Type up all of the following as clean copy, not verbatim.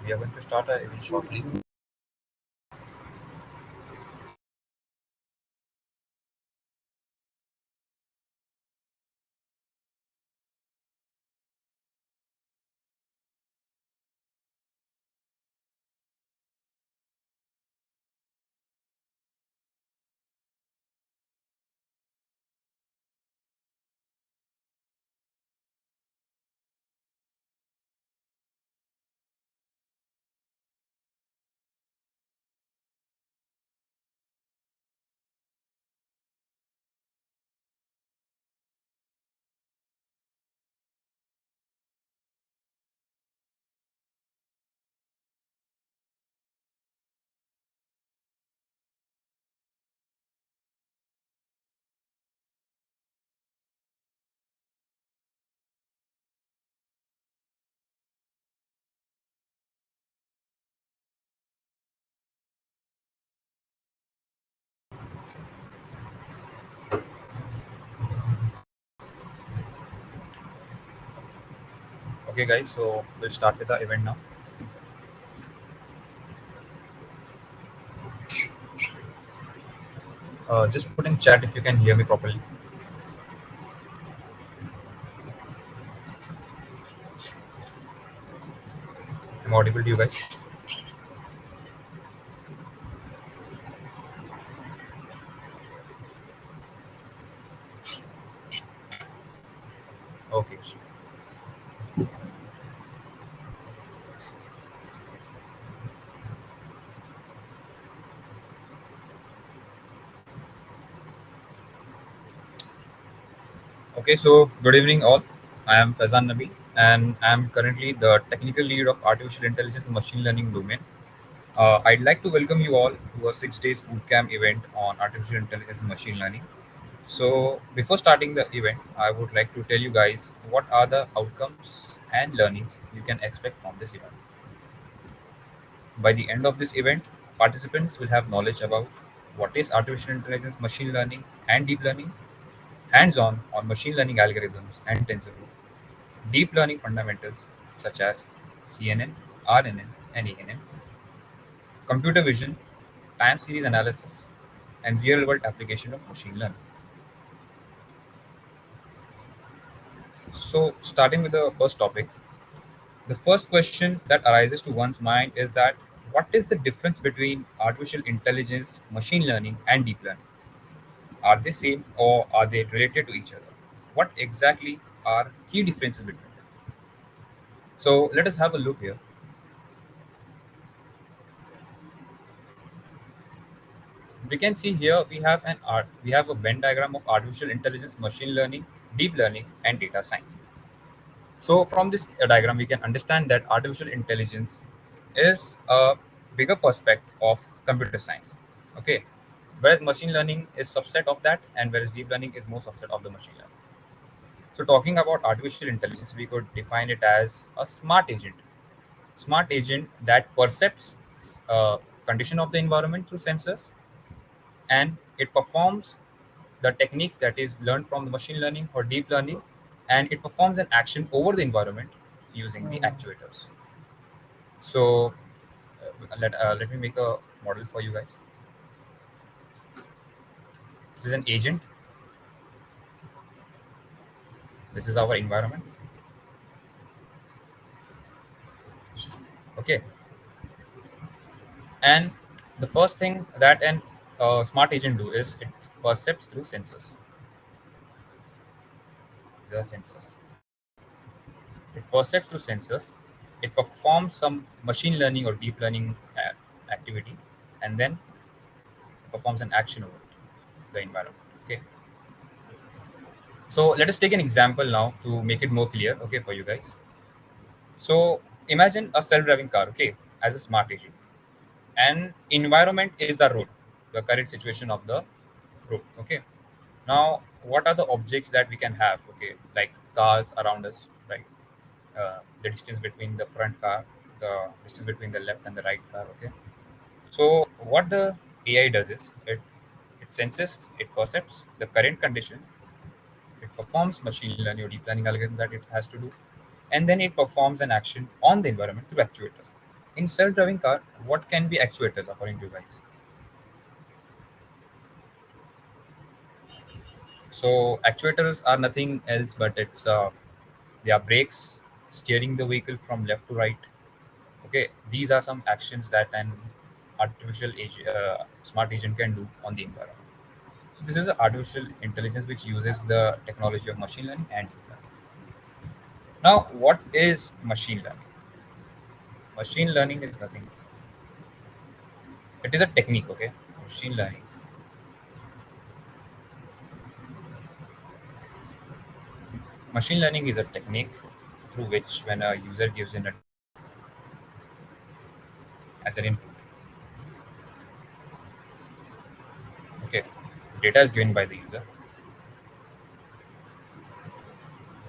we are going to start our event shortly. Okay, guys, so we'll start with the event now. Just put in chat if you can hear me properly. I'm audible to you guys. Okay. Okay, so good evening, all. I am Faizan Nabi, and I'm currently the technical lead of artificial intelligence and machine learning domain. I'd like to welcome you all to a 6 days bootcamp event on artificial intelligence and machine learning. So, before starting the event, I would like to tell you guys what are the outcomes and learnings you can expect from this event. By the end of this event, participants will have knowledge about what is artificial intelligence, machine learning, and deep learning, hands-on on machine learning algorithms and TensorFlow, deep learning fundamentals such as CNN, RNN, and ANN, computer vision, time series analysis, and real-world application of machine learning. So, starting with the first topic, the first question that arises to one's mind is that what is the difference between artificial intelligence, machine learning, and deep learning? Are they same or are they related to each other? What exactly are key differences between them? So let us have a look here. We can see here we have a Venn diagram of artificial intelligence, machine learning, deep learning, and data science. So from this diagram, we can understand that artificial intelligence is a bigger perspective of computer science. Okay, whereas machine learning is subset of that, and whereas deep learning is more subset of the machine learning. So talking about artificial intelligence, we could define it as a smart agent that perceives condition of the environment through sensors, and it performs the technique that is learned from the machine learning or deep learning, and it performs an action over the environment using the actuators. So let me make a model for you guys. This is an agent. This is our environment. Okay, and the first thing that an smart agent do is it perceives through sensors. The sensors. It perceives through sensors. It performs some machine learning or deep learning activity, and then performs an action over it, the environment. Okay. So let us take an example now to make it more clear. Okay, for you guys. So imagine a self-driving car. Okay, as a smart agent, and environment is the road, the current situation of the road. Okay. Now, what are the objects that we can have? Okay, like cars around us, right? The distance between the front car, the distance between the left and the right car. Okay. So what the AI does is it senses, it perceives the current condition, it performs machine learning or deep learning algorithm that it has to do, and then it performs an action on the environment through actuators. In self-driving car, what can be actuators according to you guys? So actuators are nothing else but it's they are brakes steering the vehicle from left to right. Okay, these are some actions that an smart agent can do on the environment. So this is an artificial intelligence which uses the technology of machine learning and deep learning. Now, what is machine learning? Machine learning is nothing. It is a technique. Okay, machine learning. Machine learning is a technique through which when a user gives in a data as an input, okay, data is given by the user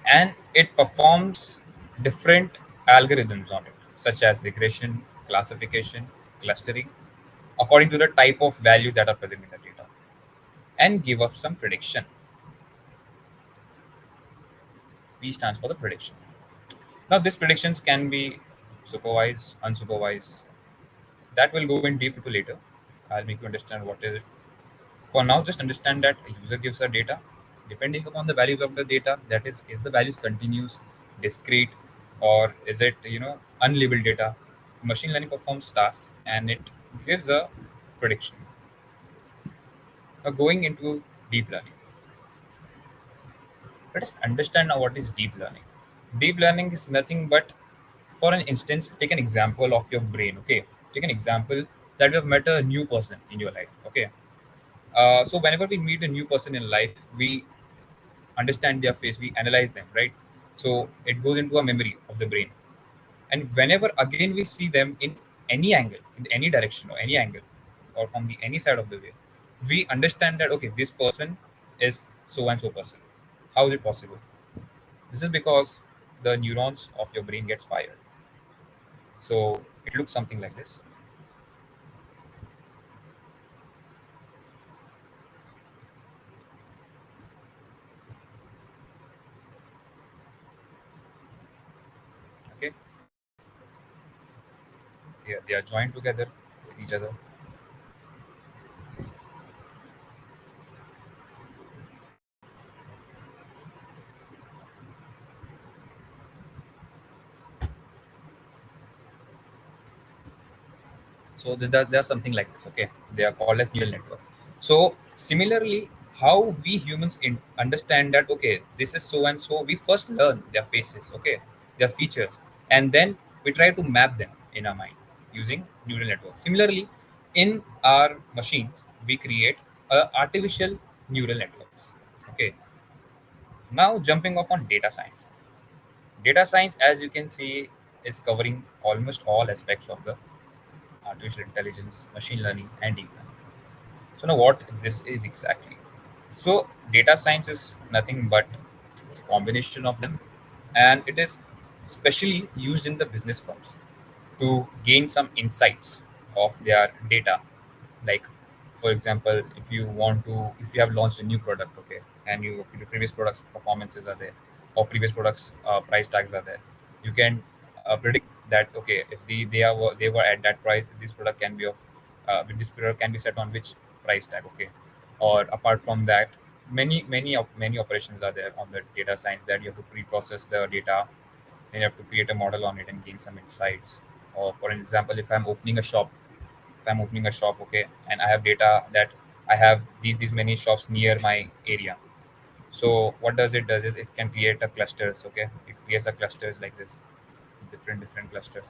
and it performs different algorithms on it, such as regression, classification, clustering, according to the type of values that are present in the data, and give us some prediction. P stands for the prediction. Now, these predictions can be supervised, unsupervised. That will go in deep into later. I'll make you understand what is it. For now, just understand that a user gives a data. Depending upon the values of the data, that is the values continuous, discrete, or is it unlabeled data? Machine learning performs tasks and it gives a prediction. Now, going into deep learning, let us understand now what is deep learning. Deep learning is nothing but, for an instance, take an example of your brain. Okay, take an example that you have met a new person in your life. Okay, so whenever we meet a new person in life, we understand their face, we analyze them, right? So it goes into a memory of the brain. And whenever again we see them in any angle, in any direction or any angle, or from the any side of the way, we understand that okay, this person is so and so person. How is it possible? This is because the neurons of your brain gets fired. So it looks something like this. Okay, they are joined together with each other. So there's something like this. Okay, they are called as neural network. So similarly, how we humans understand that okay, this is so and so. We first learn their faces, okay, their features, and then we try to map them in our mind using neural network. Similarly, in our machines, we create artificial neural networks. Okay, now jumping off on data science. Data science, as you can see, is covering almost all aspects of the artificial intelligence, machine learning, and deep learning. So now what this is exactly. So data science is nothing but it's a combination of them, and it is specially used in the business firms to gain some insights of their data. Like, for example, if you have launched a new product, okay, and your previous products performances are there, or previous products price tags are there, you can predict that okay, if they were at that price, this product can be of this product can be set on which price tag, okay, or apart from that, many operations are there on the data science that you have to pre-process the data, then you have to create a model on it and gain some insights. Or for an example, if I'm opening a shop, okay, and I have data that I have these many shops near my area. So what does it does is it can create a clusters, okay? It creates a clusters like this, different clusters.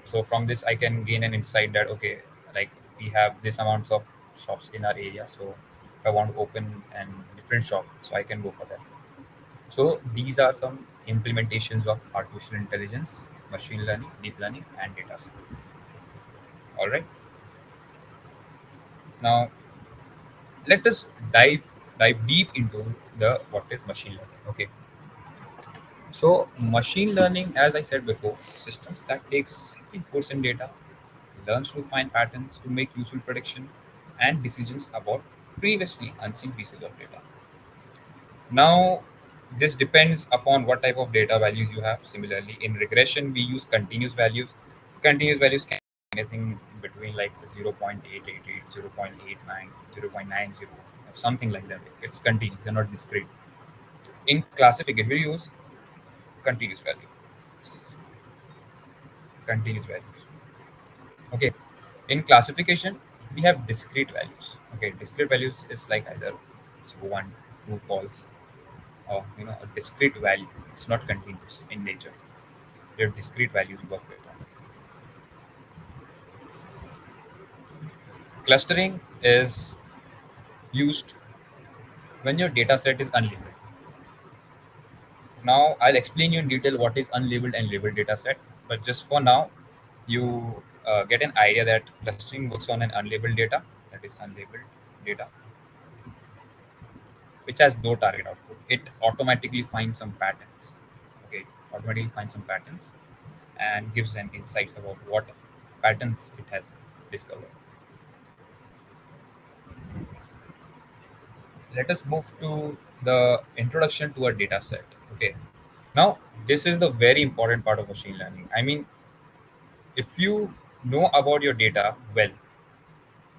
So from this I can gain an insight that okay, like we have this amounts of shops in our area. So if I want to open an different shop, so I can go for that. So these are some implementations of artificial intelligence, machine learning, deep learning, and data science. All right. Now let us dive deep into the what is machine learning. Okay, so machine learning, as I said before, systems that takes inputs and data, learns to find patterns to make useful prediction and decisions about previously unseen pieces of data. Now This depends upon what type of data values you have. Similarly, in regression, we use continuous values. Continuous values can be anything between like 0.888, 0.89, 0.90, or something like that. It's continuous, they're not discrete. In classification, we use continuous values. Continuous values. Okay. In classification, we have discrete values. Okay, discrete values is like either one, true, false, or a discrete value. It's not continuous in nature. They're discrete values we work with. Clustering is used when your data set is unlabeled. Now, I'll explain you in detail what is unlabeled and labeled data set. But just for now, you get an idea that clustering works on an unlabeled data, that is unlabeled data, which has no target output. It automatically finds some patterns. Okay, automatically finds some patterns and gives an insights about what patterns it has discovered. Let us move to the introduction to a data set. Okay, now this is the very important part of machine learning. I mean, if you know about your data well,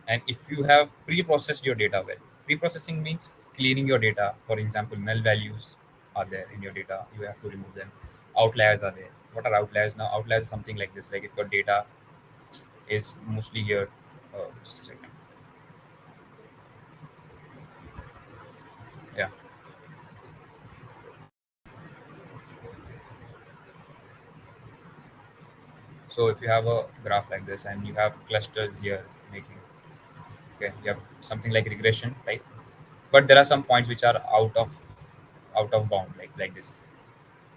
and if you have pre-processed your data well, pre-processing means cleaning your data. For example, null values are there in your data, you have to remove them. Outliers are there. What are outliers? Now outliers is something like this, like if your data is mostly here, just a second. Yeah. So if you have a graph like this and you have clusters here making, okay, you have something like regression, right? But there are some points which are out of bound, like this.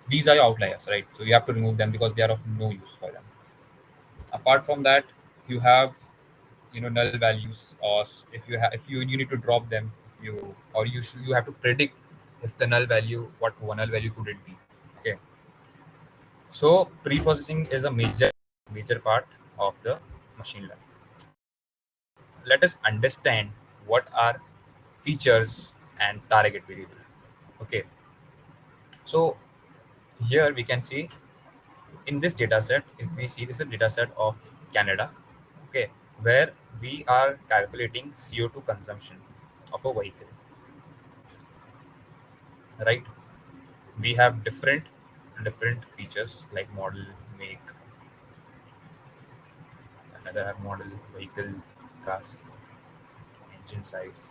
These are your outliers, right? So you have to remove them because they are of no use for them. Apart from that, you have null values, or if you need to drop them, if you or you have to predict if the null value, what one null value could it be. Okay, so pre-processing is a major part of the machine learning. Let us understand what are features and target variable. Okay, so here we can see in this data set, if we see this is a data set of Canada, okay, where we are calculating CO2 consumption of a vehicle, right? We have different features like model, make, another have model, vehicle, class, engine size,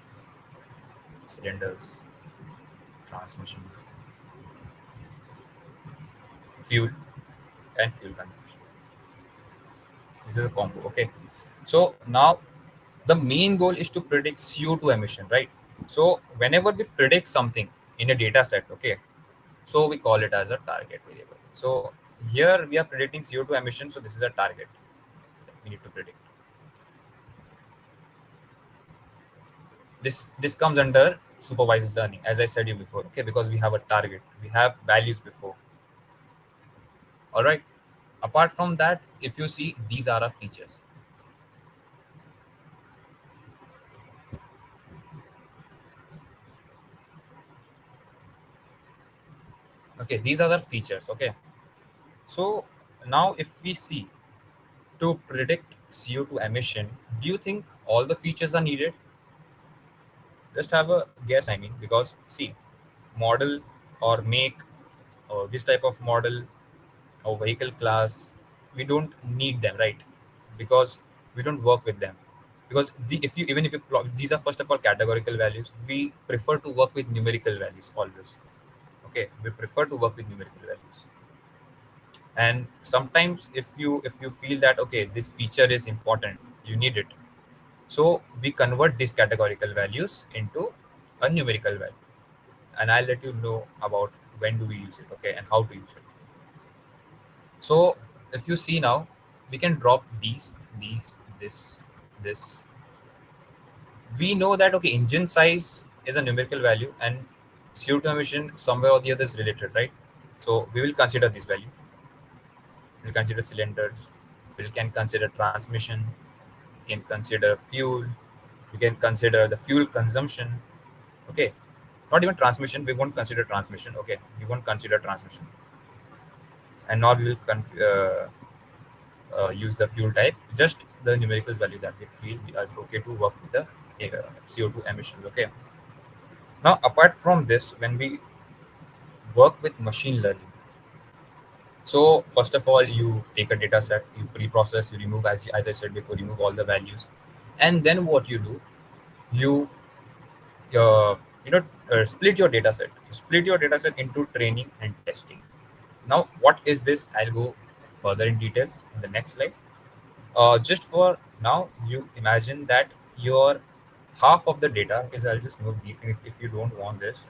cylinders, transmission, fuel, and fuel consumption. This is a combo. Okay, so now the main goal is to predict CO2 emission, right? So whenever we predict something in a data set, okay, so we call it as a target variable. So here we are predicting CO2 emission, so this is a target that we need to predict. This comes under supervised learning, as I said you before, okay, because we have a target, we have values before. All right. Apart from that, if you see, these are our features. Okay, these are the features. Okay, so now if we see, to predict CO2 emission, do you think all the features are needed? Just have a guess. I mean, because see, model or make, or this type of model or vehicle class, we don't need them, right? Because we don't work with them. Because if you even if you plot, these are first of all categorical values. We prefer to work with numerical values always. Okay, we prefer to work with numerical values. And sometimes if you feel that okay, this feature is important, you need it, so we convert these categorical values into a numerical value, and I'll let you know about when do we use it, okay, and how to use it. So if you see now, we can drop these, this. We know that okay, engine size is a numerical value, and CO2 emission somewhere or the other is related, right? So we will consider this value. We'll consider cylinders. We can consider transmission. We can consider fuel. We can consider the fuel consumption. Okay. not even transmission. We won't consider transmission. Okay, we won't consider transmission, and nor we will use the fuel type. Just the numerical value that we feel is okay to work with the CO2 emissions. Okay. Now, apart from this, when we work with machine learning, so first of all, you take a data set, you pre-process, you remove, as I said before, remove all the values, and then what you do, you you know split your data set. You split your data set into training and testing. Now, what is this? I'll go further in details in the next slide. Just for now, you imagine that your half of the data is. I'll just move these things. If you don't want this,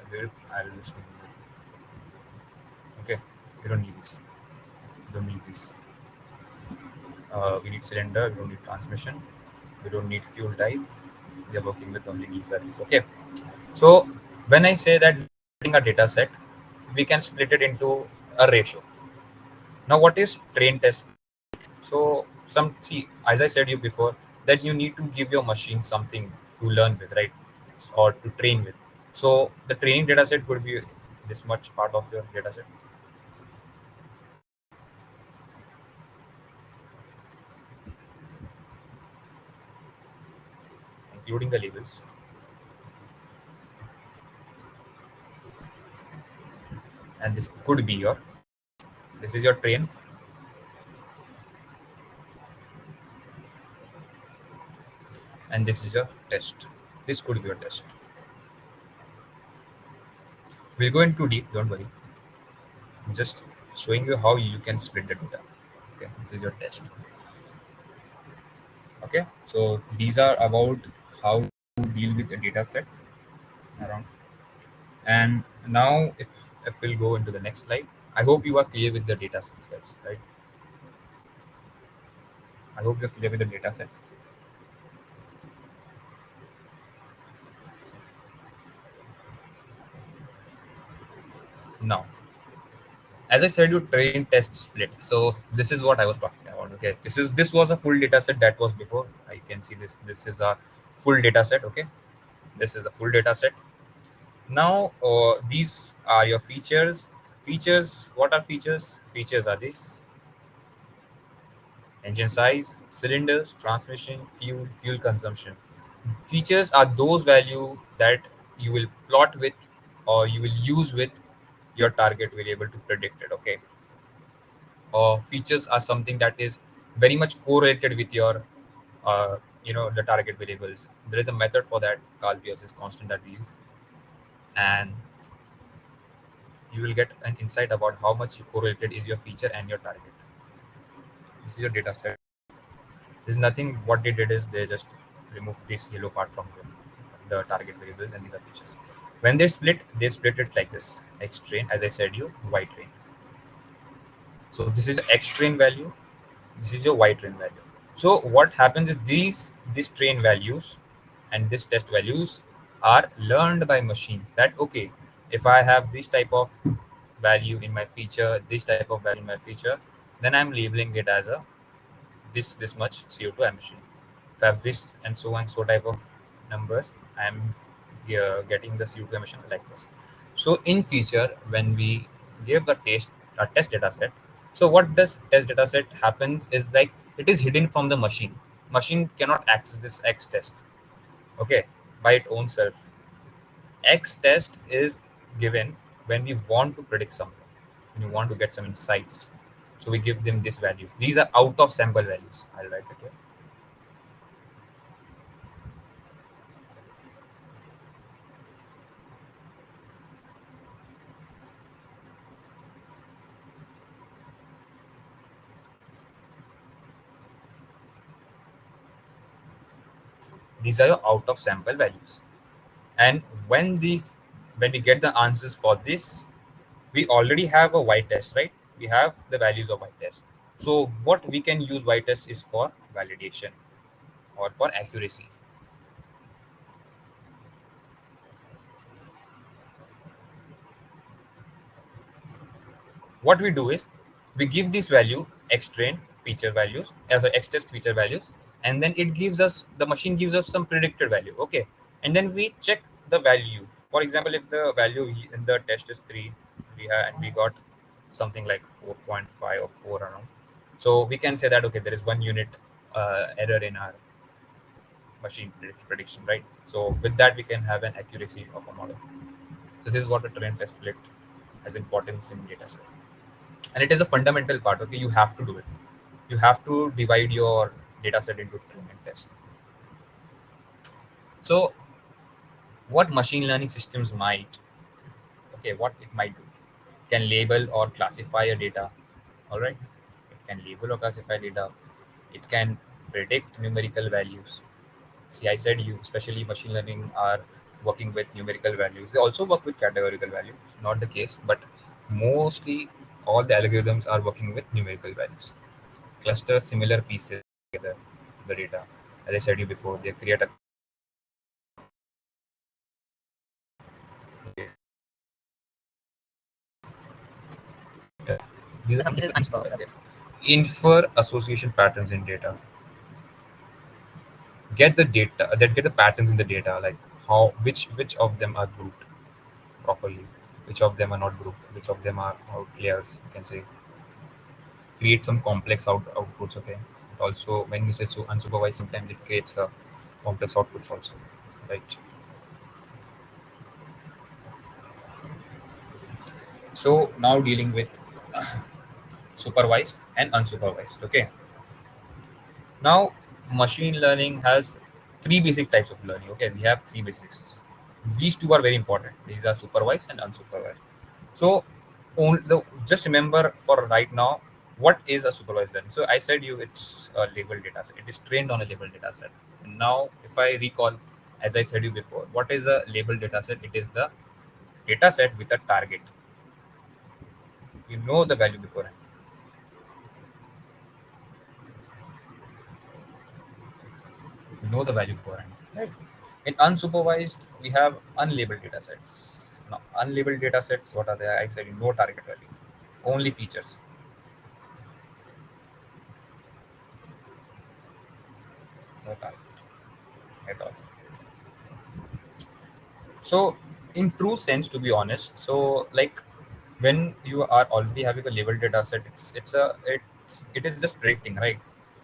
I'll just move it. Okay, we don't need this. We don't need this. We need cylinder. We don't need transmission. We don't need fuel type. We are working with only these values. Okay. So when I say that a data set, we can split it into a ratio. Now, what is train test? So some see, as I said you before, that you need to give your machine something to learn with, right? Or to train with. So the training data set could be this much part of your data set, including the labels. And this could be your, this is your train, and this is your test. This could be your test. We'll go into deep, don't worry. I'm just showing you how you can split the data. Okay, this is your test. Okay, so these are about how to deal with the data sets around. And now if we'll go into the next slide, I hope you are clear with the data sets, guys, right? I hope you're clear with the data sets. Now, as I said, you train test split. So this is what I was talking about. Okay, this was a full data set that was before. I can see this. This is a full data set. Okay, this is a full data set. Now, these are your features. Features. What are features? Features are these: engine size, cylinders, transmission, fuel consumption. Features are those value that you will plot with or you will use with your target variable to predict it. Okay, features are something that is very much correlated with your the target variables. There is a method for that, Carl Pearson's constant, that we use, and you will get an insight about how much correlated is your feature and your target. This is your data set. There's nothing. What they did is they just removed this yellow part from the target variables, and these are features. When they split it like this: X train, as I said, you Y train. So this is X train value. This is your Y train value. So what happens is these train values and this test values are learned by machines. That okay, if I have this type of value in my feature, this type of value in my feature, then I'm labeling it as a this much CO2 emission. If I have this and so type of numbers, I'm getting the CO2 emission like this. So in future, when we give the test data set, so what does test data set happens is like it is hidden from the machine. Machine cannot access this X test, okay, by its own self. X test is given when we want to predict something, when you want to get some insights. So we give them these values. These are out of sample values. I'll write it here. These are your out of sample values. And when we get the answers for this, we already have a Y test, right? We have the values of Y test. So what we can use Y test is for validation or for accuracy. What we do is we give this value X train feature values as a X test feature values, and then it gives us, the machine gives us some predicted value. Okay, and then we check the value. For example, if the value in the test is 3, and we got something like 4.5 or 4 around. So we can say that okay, there is 1 unit error in our machine prediction, right? So with that, we can have an accuracy of a model. So this is what a train test split has importance in data set, and it is a fundamental part. Okay, you have to do it. You have to divide your data set into train and test. So what machine learning systems might, okay, what it might do, can label or classify a data. All right, it can label or classify data. It can predict numerical values. See, I said you, especially machine learning, are working with numerical values. They also work with categorical value, not the case, but mostly all the algorithms are working with numerical values. Cluster similar pieces together, the data. As I said you before, they create a. These are some cases unsupervised. Infer association patterns in data. Get the data that get the patterns in the data, like how which of them are grouped properly, which of them are not grouped, which of them are outliers. You can say create some complex outputs. Okay, but also when you say so unsupervised, sometimes it creates complex outputs also, right? So now dealing with supervised and unsupervised. Okay, now machine learning has three basic types of learning. Okay, we have three basics. These two are very important. These are supervised and unsupervised. So just remember for right now, what is a supervised learning. So I said you it's a labeled data set. It is trained on a labeled data set. And now if I recall, as I said you before, what is a labeled data set? It is the data set with a target. You know the value beforehand. You know the value beforehand. Right. In unsupervised, we have unlabeled data sets. Now, unlabeled data sets, what are they? I said no target value, only features, no target at all. So, in true sense, to be honest, so like when you are already having a labeled data set, it is just predicting, right?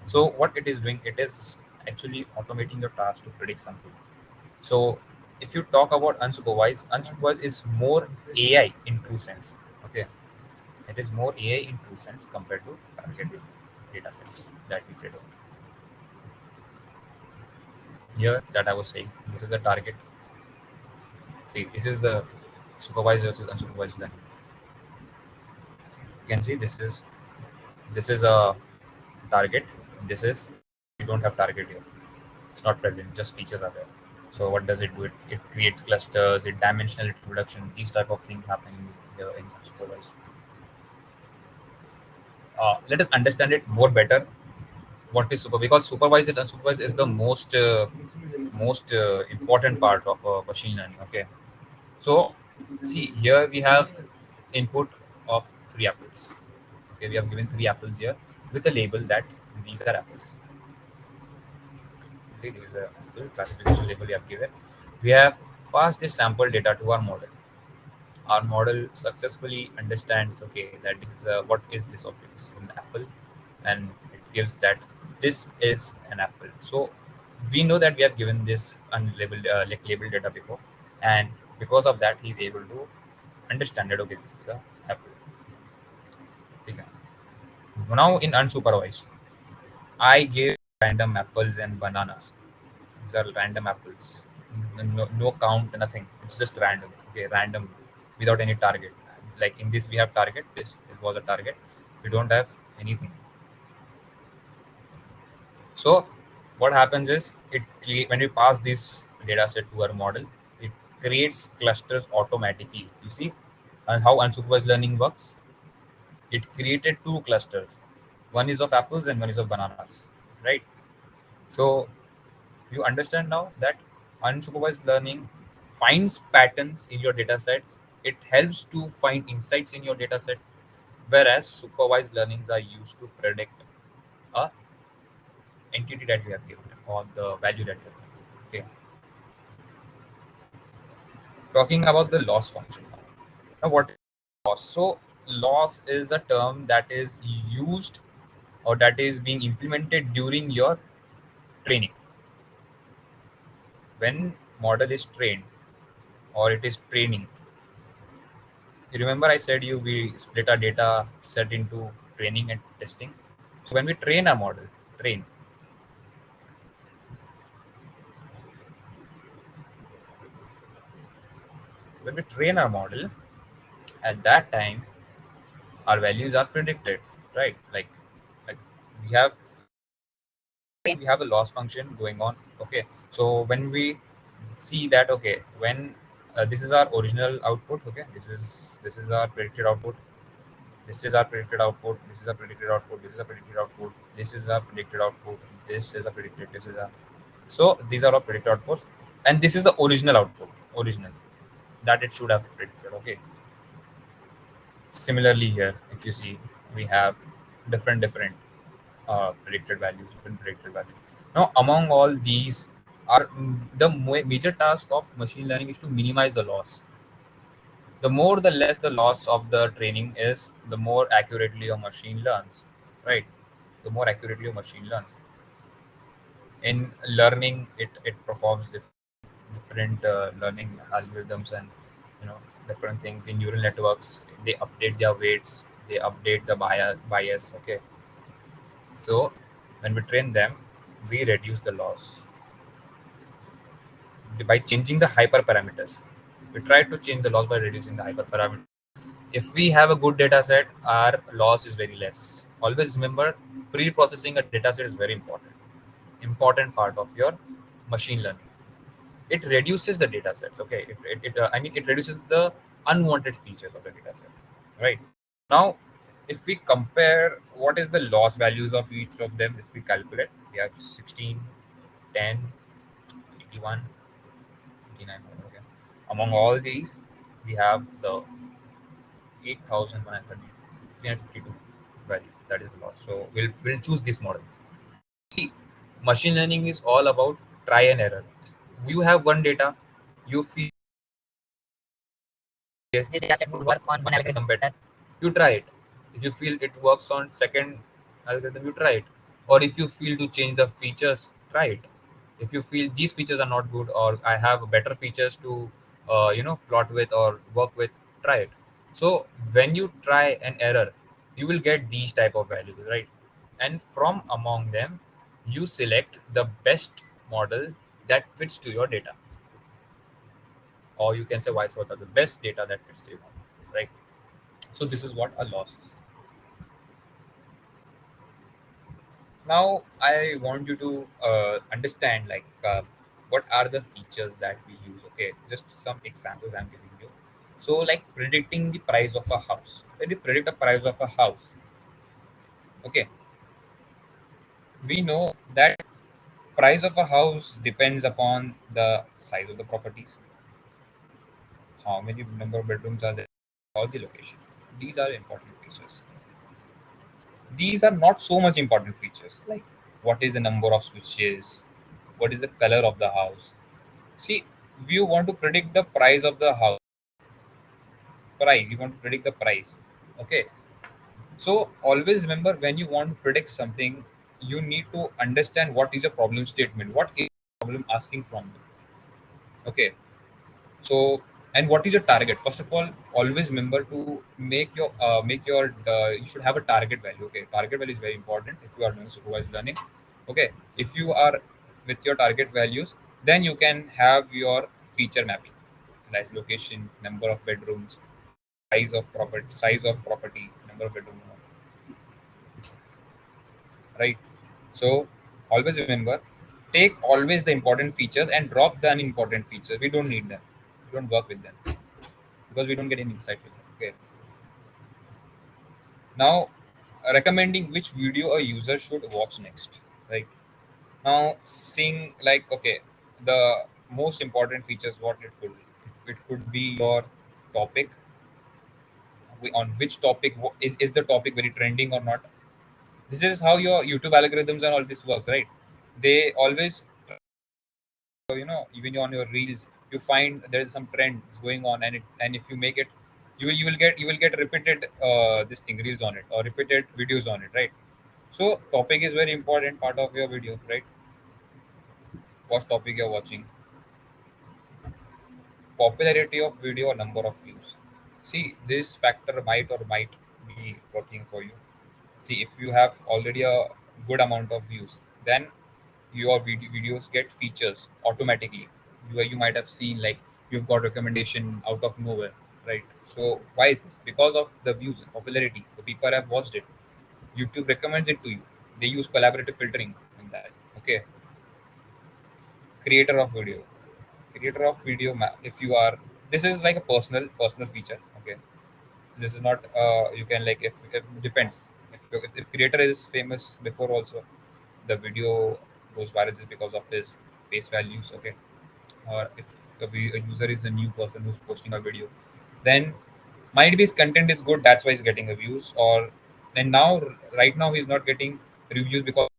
So what it is doing, it is actually automating your task to predict something. So if you talk about unsupervised, unsupervised is more AI in true sense. Okay, it is more AI in true sense compared to targeted data sets that we create. Here that I was saying, this is a target. See, this is the supervised versus unsupervised learning. You can see this is a target. This is we don't have target here. It's not present. Just features are there. So what does it do? It creates clusters. It dimensional reduction. These type of things happen here in unsupervised. Let us understand it more better. What is super? Because supervised and unsupervised is the most important part of machine learning. Okay. So see here we have input of three apples. Okay, we have given three apples here with a label that these are apples. See, this is a classification label we have given. We have passed this sample data to our model. Our model successfully understands, okay, that this is what is this object? This is an apple, and it gives that this is an apple. So we know that we have given this unlabeled, like labeled data before, and because of that, he's able to understand that okay, this is a apple. Okay. Now in unsupervised, I gave random apples and bananas. These are random apples. No count, nothing. It's just random. Okay, random without any target. Like in this, we have target. This was a target. We don't have anything. So what happens is when we pass this data set to our model, it creates clusters automatically. You see how unsupervised learning works? It created two clusters. One is of apples and one is of bananas. Right? So you understand now that unsupervised learning finds patterns in your data sets. It helps to find insights in your data set, whereas supervised learnings are used to predict a entity that we have given or the value that we have given. Okay. Talking about the loss function now. Now, what is loss? So, loss is a term that is used or that is being implemented during your training. When model is trained or it is training, you remember I said you we split our data set into training and testing. So when we train a model, train when we train our model, at that time our values are predicted, right? Like we have we have a loss function going on. Okay, so when we see that, okay, when this is our original output, okay, this is our predicted output, this is our predicted output, this is a predicted output, this is a predicted output, this is a predicted output, this is a predicted, this is a, so these are our predicted outputs, and this is the original output, original that it should have predicted. Okay, similarly here, if you see, we have different predicted values, different predicted values. Now, among all these, are the major task of machine learning is to minimize the loss. The more, the less the loss of the training is, the more accurately your machine learns, right? The more accurately your machine learns. In learning, it performs different learning algorithms and different things in neural networks. They update their weights, they update the bias. Okay, so when we train them, we reduce the loss by changing the hyperparameters. We try to change the loss by reducing the hyperparameters. If we have a good data set, our loss is very less. Always remember, pre-processing a data set is very important part of your machine learning. It reduces the data sets. Okay, it reduces the unwanted features of the data set, right? Now, if we compare what is the loss values of each of them, if we calculate, we have 16, 10, 81, 89. Okay, among all these, we have the 8,132 value, that is the loss. So we'll choose this model. See, machine learning is all about try and error. You have one data, you feel yes, this data set would work on one algorithm better. You try it. If you feel it works on second algorithm, you try it. Or if you feel to change the features, try it. If you feel these features are not good, or I have better features to plot with or work with, try it. So when you try an error, you will get these type of values, right? And from among them, you select the best model that fits to your data, or you can say vice versa, the best data that fits to your model, right? So this is what a loss is. Now I want you to understand, like, what are the features that we use. Okay, just some examples I'm giving you. So, like, predicting the price of a house. When we predict the price of a house, okay, we know that price of a house depends upon the size of the properties, how many number of bedrooms are there, or the location. These are important features. These are not so much important features, like what is the number of switches, what is the color of the house. See, if you want to predict the price of the house, you want to predict the price. Okay, so always remember, when you want to predict something, you need to understand what is your problem statement, what is the problem asking from you. Okay, so, and what is your target? First of all, always remember to make your you should have a target value. Okay, target value is very important if you are doing supervised learning. Okay, if you are with your target values, then you can have your feature mapping, like location, number of bedrooms, size of property, number of bedroom, right? So always remember, take always the important features and drop the unimportant features. We don't need them. We don't work with them because we don't get any insight with them. Okay. Now, recommending which video a user should watch next. Like, now, seeing, like, okay, the most important features, what it could be. It could be your topic. On which topic is the topic very trending or not. This is how your YouTube algorithms and all this works, right? They always even on your reels, you find there is some trends going on, and if you make it, you will get repeated this thing reels on it, or repeated videos on it, right? So topic is very important part of your video, right? What topic you're watching, popularity of video or number of views. See, this factor might or might be working for you. See, if you have already a good amount of views, then your videos get features automatically. You might have seen, like, you've got recommendation out of nowhere, right? So why is this? Because of the views and popularity. The people have watched it. YouTube recommends it to you. They use collaborative filtering in that. Okay, creator of video. Creator of video. If you are, this is like a personal feature. Okay, this is not. You can, like, if depends. If creator is famous before also, the video goes viral just because of his face values. Okay, or if a user is a new person who's posting a video, then might be his content is good, that's why he's getting a views. Or and now, right now, he's not getting reviews because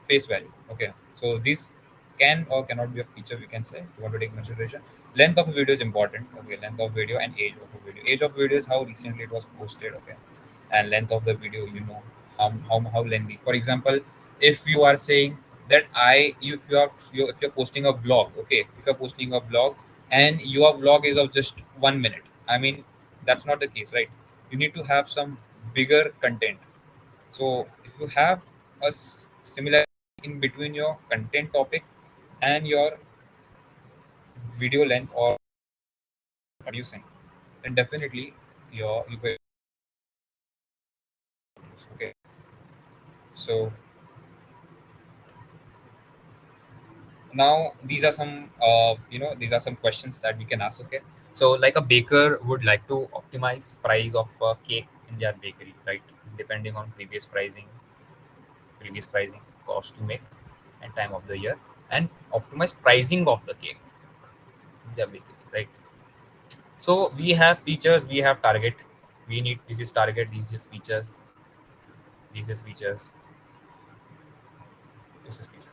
face value. Okay, so this can or cannot be a feature, we can say, if you want to take consideration. Length of a video is important. Okay, length of video and age of a video. Age of video is how recently it was posted. Okay, and length of the video, how lengthy. For example, if you are saying that if you're posting a vlog, okay, if you're posting a vlog and your vlog is of just 1 minute, I mean, that's not the case, right? You need to have some bigger content. So if you have a similar in between your content topic and your video length or producing, then definitely you will. Okay, so now these are some these are some questions that we can ask. Okay, so like a baker would like to optimize price of a cake in their bakery, right? Depending on previous pricing, cost to make, and time of the year, and optimize pricing of the cake in their bakery, right? So we have features, we have target. We need, this is target, this is features, this is features, this is feature.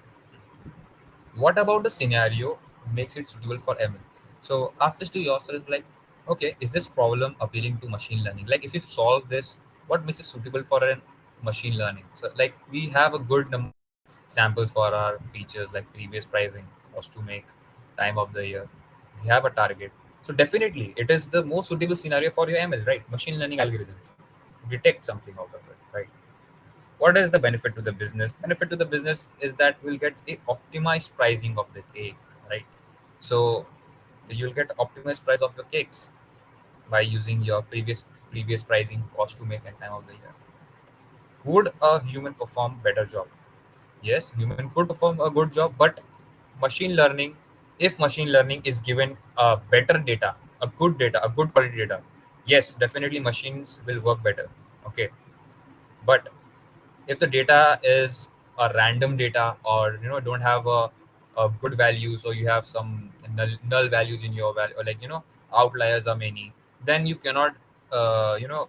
What about the scenario makes it suitable for ML? So ask this to yourself, like, okay, is this problem appealing to machine learning? Like, if you solve this, what makes it suitable for a machine learning? So, like, we have a good number of samples for our features, like previous pricing, cost to make, time of the year. We have a target. So definitely it is the most suitable scenario for your ML, right? Machine learning algorithms to detect something out of it, right? What is the benefit to the business? Benefit to the business is that we'll get a optimized pricing of the cake, right? So you'll get optimized price of your cakes by using your previous pricing, cost to make, and time of the year. Would a human perform better job? Yes, human could perform a good job, but machine learning, if machine learning is given better data, a good quality data, yes, definitely machines will work better. Okay, but if the data is a random data, or don't have a good values, or you have some null values in your value, or, like, outliers are many, then you cannot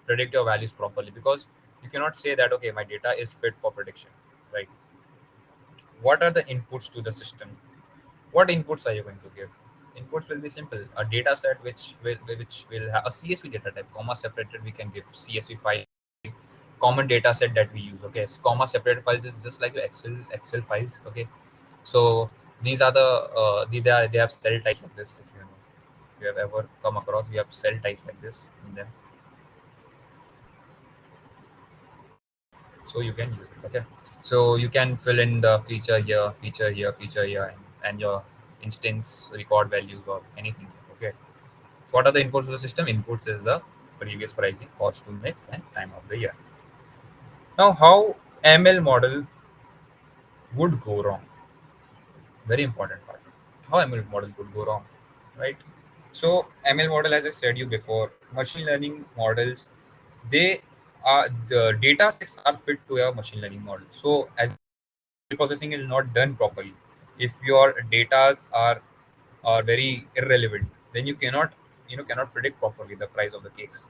predict your values properly, because you cannot say that, okay, my data is fit for prediction, right? What are the inputs to the system? What inputs are you going to give? Inputs will be simple: a data set which will have a CSV data type, comma separated. We can give CSV file, common data set that we use. Okay, comma separated files is just like the Excel files. Okay, so these are they have cell types like this. If you have ever come across, we have cell types like this in them, so you can use it. Okay, so you can fill in the feature here, and your instance record values or anything. Okay, what are the inputs to the system? Inputs is the previous pricing, cost to make, and time of the year. Now, how ML model would go wrong? Very important part. How ML model could go wrong, right? So ML model, as I said you before, machine learning models, they are, the data sets are fit to a machine learning model. So as processing is not done properly, if your datas are very irrelevant, then you cannot predict properly the price of the cakes.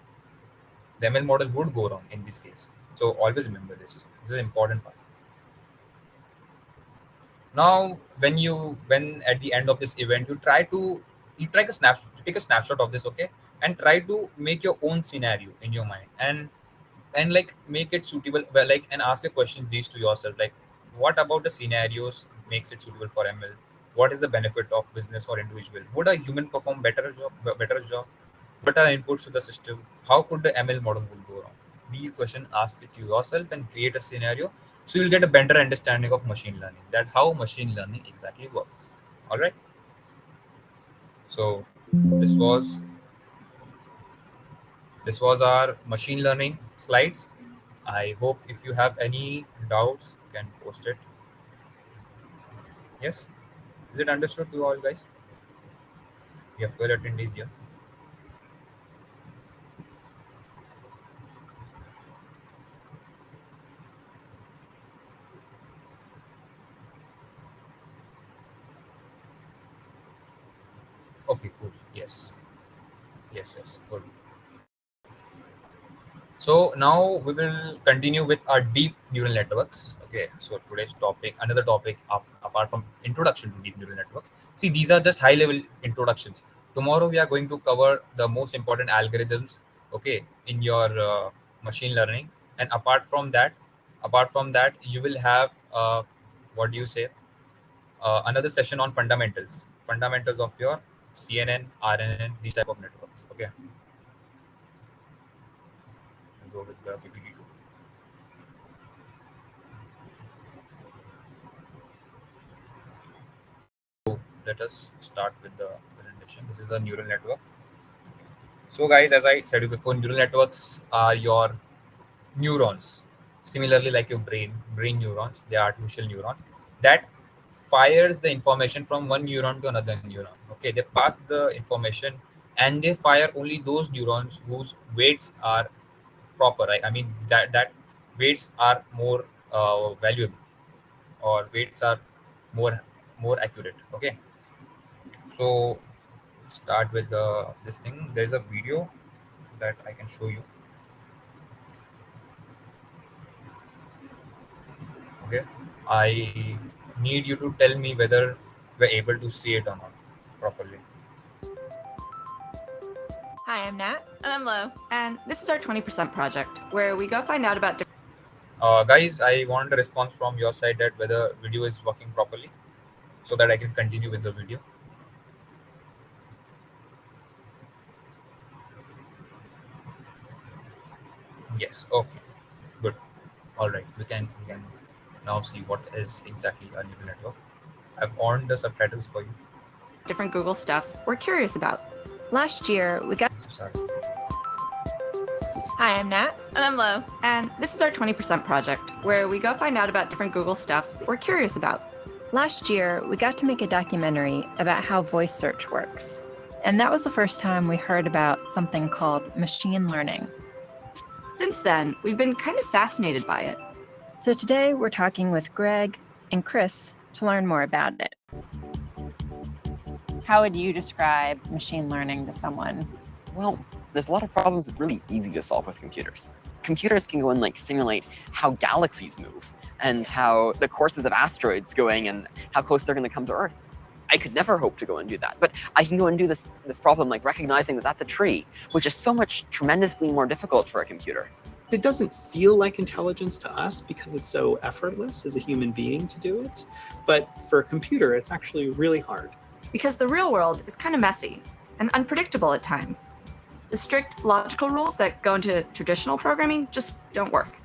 The ML model would go wrong in this case. So always remember this. This is an important part. Now, when at the end of this event, you take a snapshot of this, okay, and try to make your own scenario in your mind, and like make it suitable, well, like, and ask your questions these to yourself, like, what about the scenarios makes it suitable for ML? What is the benefit of business or individual? Would a human perform better job? What are inputs to the system? How could the ML model will go wrong? These questions, ask it to yourself and create a scenario, so you'll get a better understanding of machine learning, that how machine learning exactly works. All right. So this was our machine learning slides. I hope if you have any doubts, you can post it. Yes, is it understood to all, guys? We have 12 attendees here. Okay, cool. Yes, yes, good. So now we will continue with our deep neural networks. Okay, so today's topic, another topic apart from introduction to deep neural networks. See, these are just high level introductions. Tomorrow we are going to cover the most important algorithms, okay, in your machine learning. And apart from that, you will have what do you say? Another session on fundamentals of your CNN, RNN, these type of networks. Okay, I'll go with the PPT. Let us start with the presentation. This is a neural network. So, guys, as I said before, neural networks are your neurons. Similarly, like your brain neurons, they are artificial neurons that fires the information from one neuron to another neuron. Okay, they pass the information and they fire only those neurons whose weights are proper. Right? I mean that weights are more valuable, or weights are more accurate. Okay, so start with this thing. There's a video that I can show you. Okay, I need you to tell me whether we're able to see it or not properly. Hi, I'm Nat. And I'm Lo. And this is our 20% project, where we go find out about different. Guys, I want a response from your side that whether video is working properly, so that I can continue with the video. Yes. Okay. Good. All right. We can now see what is exactly a neural network. I've on the subtitles for you. different Google stuff we're curious about. Last year, we got. Sorry. Hi, I'm Nat. And I'm Lo. And this is our 20% project, where we go find out about different Google stuff we're curious about. Last year, we got to make a documentary about how voice search works. And that was the first time we heard about something called machine learning. Since then, we've been kind of fascinated by it. So today, we're talking with Greg and Chris to learn more about it. How would you describe machine learning to someone? Well, there's a lot of problems that's really easy to solve with computers. Computers can go and simulate how galaxies move and how the courses of asteroids going and how close they're going to come to Earth. I could never hope to go and do that, but I can go and do this problem like recognizing that that's a tree, which is so much tremendously more difficult for a computer. It doesn't feel like intelligence to us because it's so effortless as a human being to do it. But for a computer, it's actually really hard. Because the real world is kind of messy and unpredictable at times. The strict logical rules that go into traditional programming just don't work.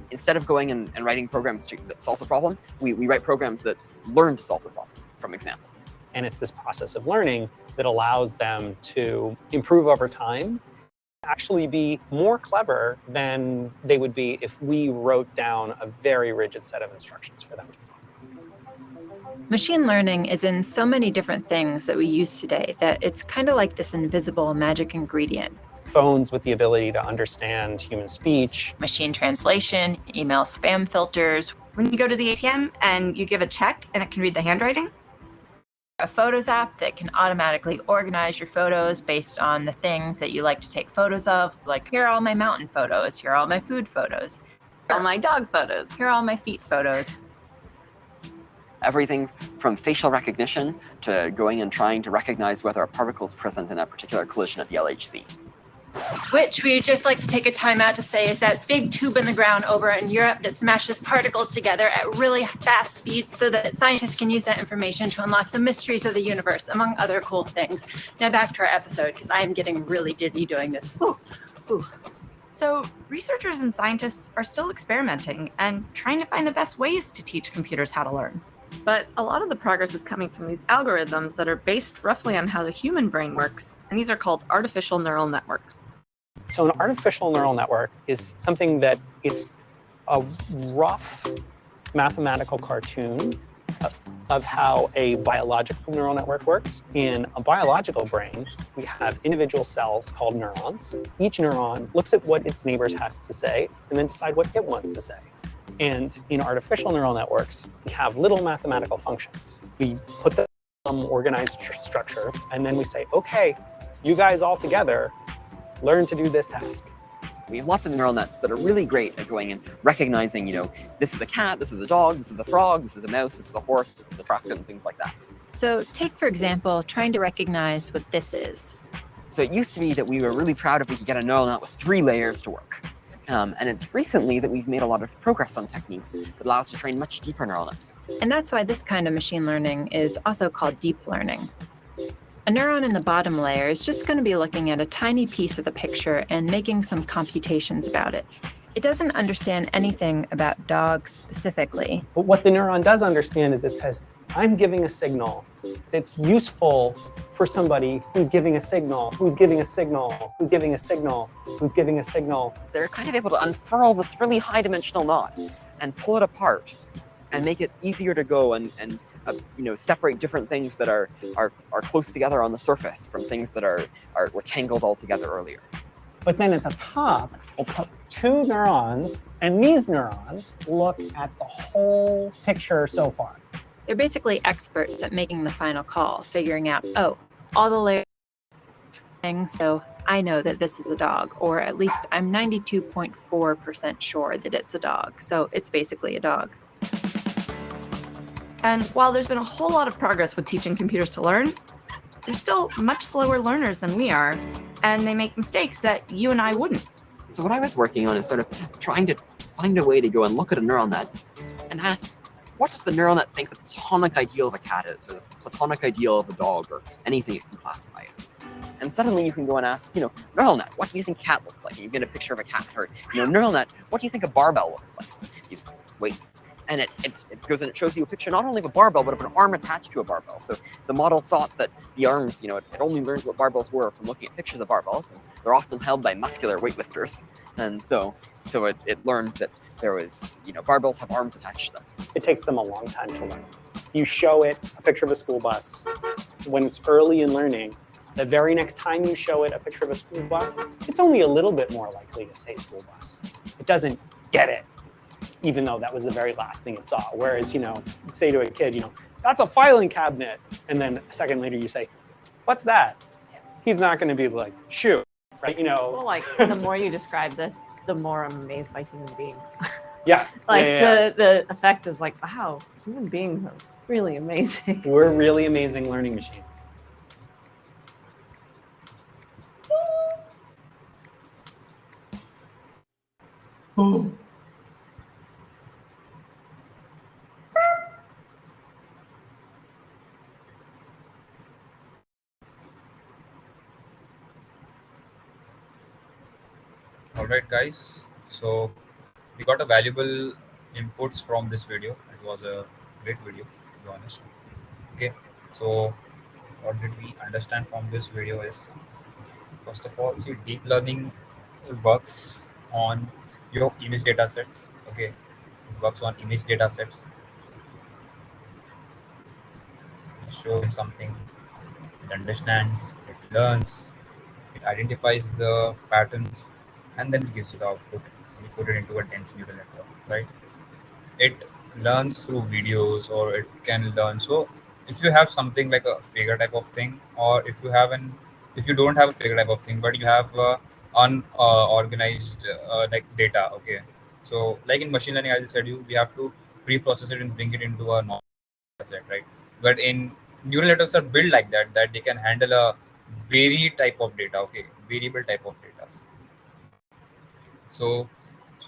Instead of going and writing programs that solve the problem, we write programs that learn to solve the problem from examples. And it's this process of learning that allows them to improve over time, actually be more clever than they would be if we wrote down a very rigid set of instructions for them to follow. Machine learning is in so many different things that we use today that it's kind of like this invisible magic ingredient. Phones with the ability to understand human speech. Machine translation, email spam filters. When you go to the ATM and you give a check and it can read the handwriting. A Photos app that can automatically organize your photos based on the things that you like to take photos of. Like, here are all my mountain photos, here are all my food photos, here are all my dog photos, here are all my feet photos. Everything from facial recognition to going and trying to recognize whether a particle is present in a particular collision at the LHC. Which we just like to take a time out to say is that big tube in the ground over in Europe that smashes particles together at really fast speeds so that scientists can use that information to unlock the mysteries of the universe, among other cool things. Now back to our episode, because I am getting really dizzy doing this. Whew. So, researchers and scientists are still experimenting and trying to find the best ways to teach computers how to learn. But a lot of the progress is coming from these algorithms that are based roughly on how the human brain works, and these are called artificial neural networks. So an artificial neural network is something that it's a rough mathematical cartoon of how a biological neural network works. In a biological brain, we have individual cells called neurons. Each neuron looks at what its neighbors has to say and then decide what it wants to say. And in artificial neural networks, we have little mathematical functions. We put them in some organized structure, and then we say, okay, you guys all together, learn to do this task. We have lots of neural nets that are really great at going and recognizing, this is a cat, this is a dog, this is a frog, this is a mouse, this is a horse, this is a truck, and things like that. So take, for example, trying to recognize what this is. So it used to be that we were really proud if we could get a neural net with 3 layers to work. And it's recently that we've made a lot of progress on techniques that allow us to train much deeper neural nets. And that's why this kind of machine learning is also called deep learning. A neuron in the bottom layer is just going to be looking at a tiny piece of the picture and making some computations about it. It doesn't understand anything about dogs specifically. But what the neuron does understand is it says, I'm giving a signal that's useful for somebody who's giving a signal, who's giving a signal, who's giving a signal, who's giving a signal. They're kind of able to unfurl this really high-dimensional knot and pull it apart and make it easier to go and separate different things that are close together on the surface from things that were tangled all together earlier. But then at the top, we'll put 2 neurons, and these neurons look at the whole picture so far. They're basically experts at making the final call, figuring out, all the layers things, so I know that this is a dog, or at least I'm 92.4% sure that it's a dog, so it's basically a dog. And while there's been a whole lot of progress with teaching computers to learn, they're still much slower learners than we are, and they make mistakes that you and I wouldn't. So what I was working on is sort of trying to find a way to go and look at a neural net and ask, what does the neural net think the platonic ideal of a cat is, or the platonic ideal of a dog, or anything it can classify as? And suddenly you can go and ask, neural net, what do you think a cat looks like? And you get a picture of a cat, or neural net, what do you think a barbell looks like? These weights. And it goes and it shows you a picture not only of a barbell, but of an arm attached to a barbell. So the model thought that the arms, it only learned what barbells were from looking at pictures of barbells. And they're often held by muscular weightlifters. And so it learned that there was, barbells have arms attached to them. It takes them a long time to learn. You show it a picture of a school bus when it's early in learning. The very next time you show it a picture of a school bus, it's only a little bit more likely to say school bus. It doesn't get it, even though that was the very last thing it saw. Whereas, say to a kid, that's a filing cabinet. And then a second later you say, what's that? He's not going to be like, shoot, right? Well, the more you describe this, the more I'm amazed by human beings. Yeah. The effect is wow, human beings are really amazing. We're really amazing learning machines. Oh. Alright guys, so we got a valuable inputs from this video. It was a great video, to be honest. Okay, so what did we understand from this video is, first of all, see, deep learning works on your image data sets. Okay, it works on image data sets. Show it something, it understands, it learns, it identifies the patterns, and then it gives you the output. You put it into a dense neural network, right? It learns through videos, or it can learn. So if you have something like a figure type of thing, or if you don't have a figure type of thing, but you have unorganized data, okay. So like in machine learning, I just said we have to pre-process it and bring it into a set, right? But in neural networks are built like that they can handle a very type of data, okay, variable type of data. So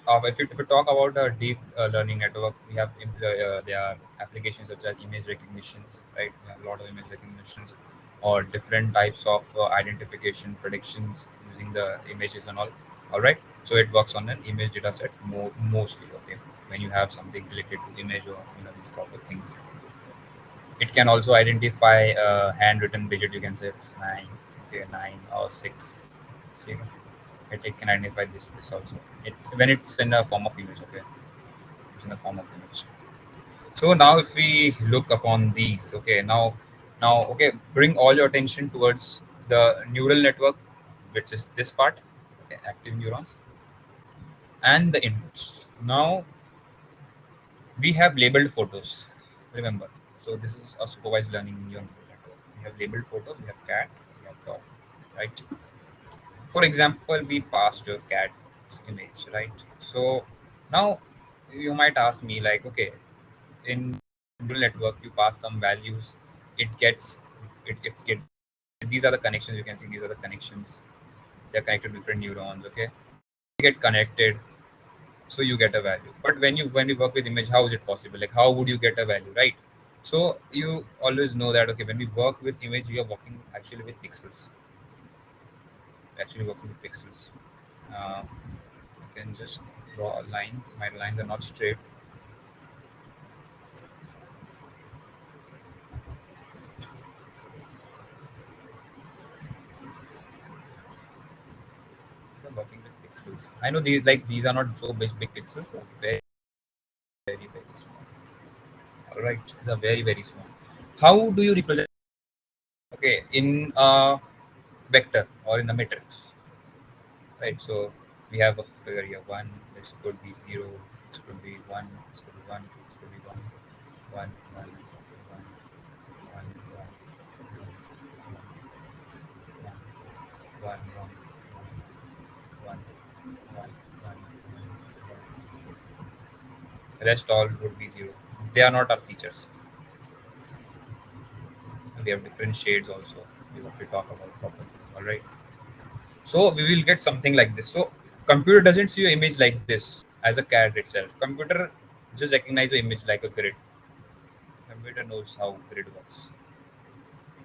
if you talk about a deep learning network, we have there are applications such as image recognitions, right? We have a lot of image recognitions or different types of identification predictions using the images and all right. So it works on an image data set mostly, okay. When you have something related to image or these type of things, it can also identify a handwritten digit. You can say 9, okay, 9 or 6. So it can identify this also. It when it's in a form of image, okay, it's in the form of image. So now if we look upon these, okay, now okay, bring all your attention towards the neural network, which is this part, okay, active neurons, and the inputs. Now we have labeled photos. Remember, so this is a supervised learning neural network. We have labeled photos. We have cat. We have dog. Right. For example, we passed a cat's image. Right. So now you might ask me like, okay, in neural network you pass some values. It gets it's get these are the connections. You can see these are the connections. They're connected to different neurons. Okay. They get connected, so you get a value. But when you work with image, how is it possible? Like, how would you get a value, right? So you always know that, okay, when we work with image, we are working actually with pixels. We're actually working with pixels. You can just draw lines. My lines are not straight. We're working with pixels. I know these are not so big pixels. They're very small. All right, these are very small. How do you represent? Okay, in a vector or in the matrix, right? So we have a figure here. One. This could be 0. This could be one. This could be one. This could be one. One. One. One. One. One. One. One. One. One. Rest all would be 0. They are not our features. We have different shades also. We talk about properly. All right. So we will get something like this. So computer doesn't see your image like this as a CAD itself. Computer just recognize your image like a grid. Computer knows how grid works.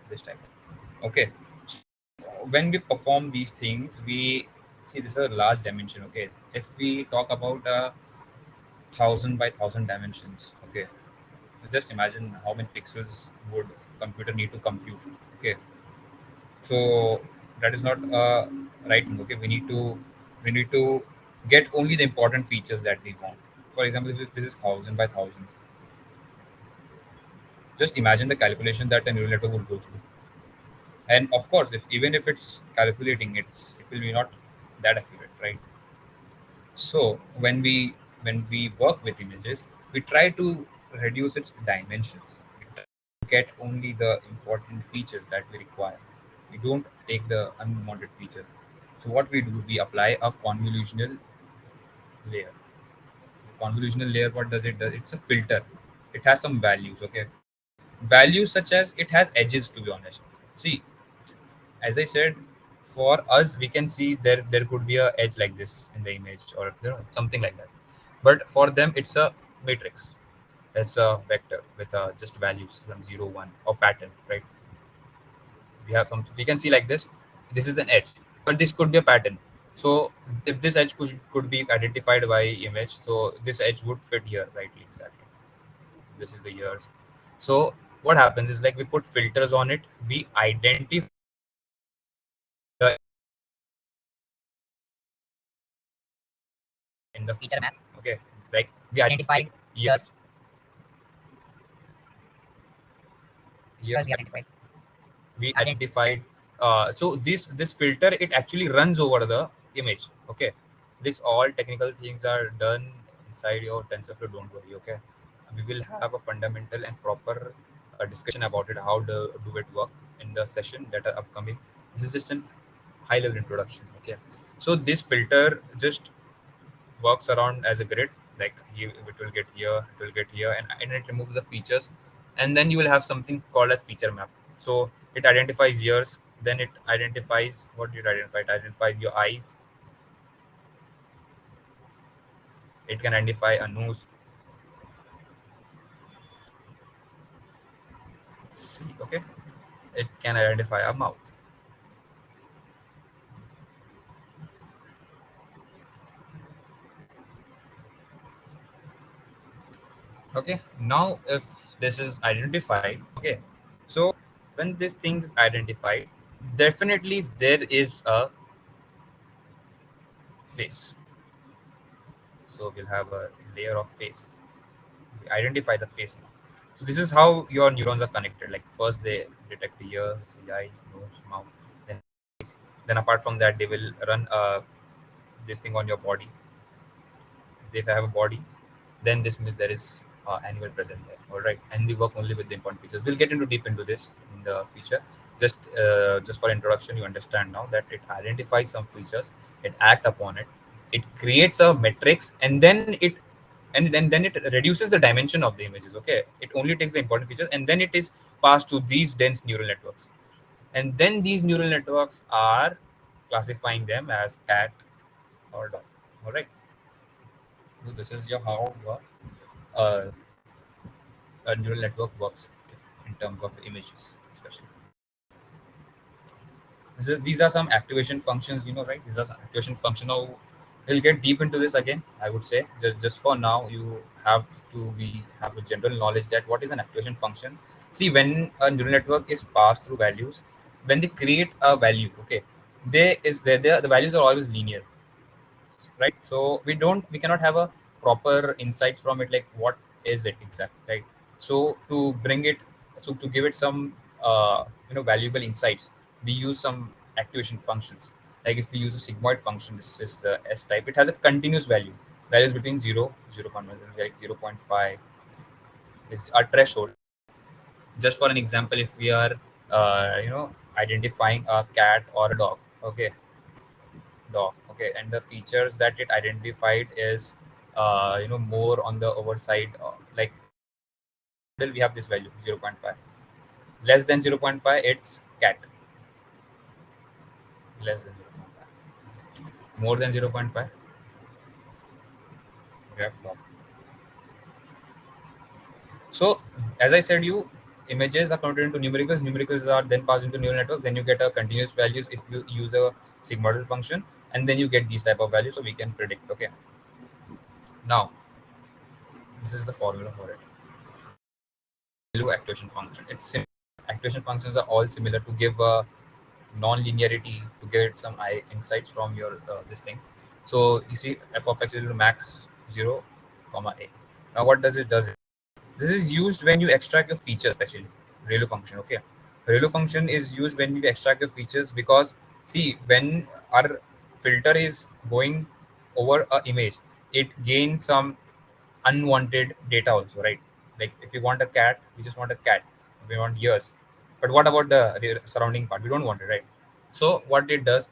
This type. Okay. So when we perform these things, we see this is a large dimension. Okay. If we talk about 1,000 by 1,000 dimensions, okay. Just imagine how many pixels would computer need to compute. Okay. So that is not right thing. Okay, we need to get only the important features that we want. For example, if this is 1,000 by 1,000, just imagine the calculation that a neural network would go through. And of course, if even if it's calculating, it will be not that accurate, right? So when we work with images, we try to reduce its dimensions. We try to get only the important features that we require. We don't take the unwanted features. So what we do, we apply a convolutional layer. The convolutional layer, what does it do? It's a filter. It has some values, okay? Values such as it has edges, to be honest. See, as I said, for us, we can see there could be a edge like this in the image or something like that. But for them, it's a matrix. It's a vector with just values from 0, 1 or pattern, right? We have some. We can see like this. This is an edge, but this could be a pattern. So if this edge could be identified by image, so this edge would fit here, right? Exactly. This is the ears. So what happens is like we put filters on it. We identify the in the feature map. Okay, like we identified years. Years we identified. We identified. So this filter, it actually runs over the image. Okay, this all technical things are done inside your TensorFlow. Don't worry. Okay, we will have a fundamental and proper discussion about it. How do it work in the session that are upcoming. This is just an high level introduction. Okay, so this filter just works around as a grid. Like it will get here, it will get here, and it removes the features and then you will have something called as feature map. So it identifies ears, then it identifies, what did it identify? It identifies your eyes, it can identify a nose. See, okay, it can identify a mouth. Okay, now if this is identified, okay, so when this thing is identified, definitely there is a face. So we'll have a layer of face. We identify the face now. So this is how your neurons are connected. Like first they detect the ears, the eyes, nose, mouth, then eyes. Then apart from that, they will run this thing on your body. If I have a body, then this means there is animal present there. All right, and we work only with the important features. We'll get into deep into this in the future. Just for introduction, you understand now that it identifies some features, it act upon it, it creates a matrix, and then it reduces the dimension of the images. Okay, it only takes the important features, and then it is passed to these dense neural networks, and then these neural networks are classifying them as cat or dog. All right. So this is your how your uh, a neural network works in terms of images, especially. These are some activation functions, right? These are some activation function. Now we'll get deep into this again. I would say just for now, you have to be have a general knowledge that what is an activation function. See, when a neural network is passed through values, when they create a value, okay, the values are always linear, right? So we cannot have a proper insights from it, like what is it exactly, right? So to bring it, so to give it some valuable insights, we use some activation functions. Like if we use a sigmoid function, this is the S type, it has a continuous values between 0.1, like 0.5 is our threshold. Just for an example, if we are identifying a cat or a dog, okay, okay, and the features that it identified is more on the overside, like we have this value 0.5, less than 0.5 it's cat, less than 0.5, more than 0.5 we have dog. So as I said, you images are converted into numericals are then passed into neural network, then you get a continuous values if you use a sigmoidal function, and then you get these type of values, so we can predict. Okay, now this is the formula for it. Value activation function, it's activation functions are all similar to give a non-linearity, to get some insights from your this thing. So you see f of x equal to max 0 comma a. Now what does it, this is used when you extract your features, especially ReLU function. Okay, ReLU function is used when you extract your features, because see, when our filter is going over a image, it gains some unwanted data also, right? Like if you want a cat, we just want a cat, we want ears, but what about the surrounding part? We don't want it, right? So what it does,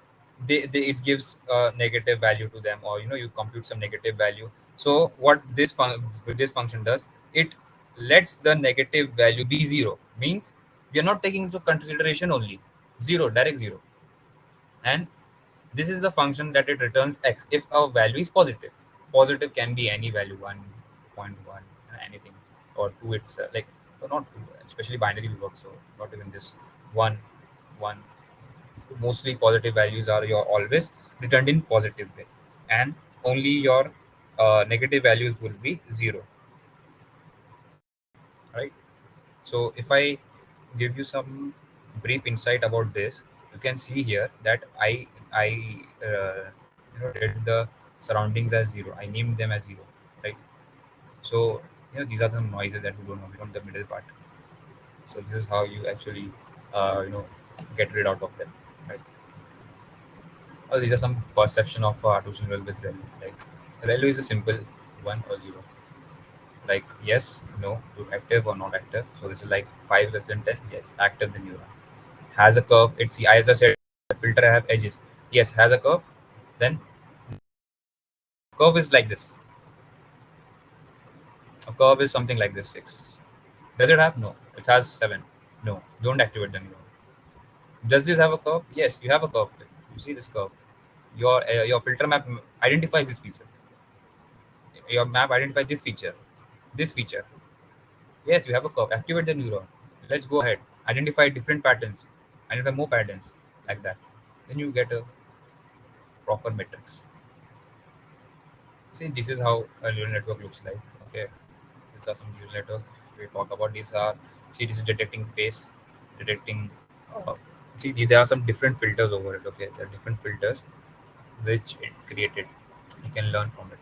it gives a negative value to them, or you compute some negative value. So what this function does, it lets the negative value be zero, means we are not taking into consideration only zero, direct zero. And this is the function that it returns x if a value is positive. Positive can be any value, 1.1, anything, or 2. It's like, not 2, especially binary we work, so not even this 1, 1. Mostly positive values are your always returned in positive way, and only your negative values will be 0, right? So if I give you some brief insight about this, you can see here that I did the surroundings as 0. I named them as 0, right? So these are some noises that we don't know. We don't know the middle part. So this is how you actually get rid out of them, right? These are some perception of artificial neural with ReLU. Like ReLU is a simple 1 or 0. Like yes, no, to active or not active. So this is like 5 less than 10. Yes, active the neuron. Has a curve. It's, as I said, the filter have edges. Yes, has a curve. Then curve is like this. A curve is something like this 6. Does it have? No. It has 7. No. Don't activate the neuron. Does this have a curve? Yes, you have a curve. You see this curve. Your filter map identifies this feature. Your map identifies this feature. This feature. Yes, you have a curve. Activate the neuron. Let's go ahead. Identify different patterns. Identify more patterns like that. Then you get a proper matrix. See, this is how a neural network looks like. Okay, these are some neural networks. If we talk about these are, see, this is detecting face, detecting. Uh, see, there are some different filters over it. Okay, there are different filters which it created. You can learn from it.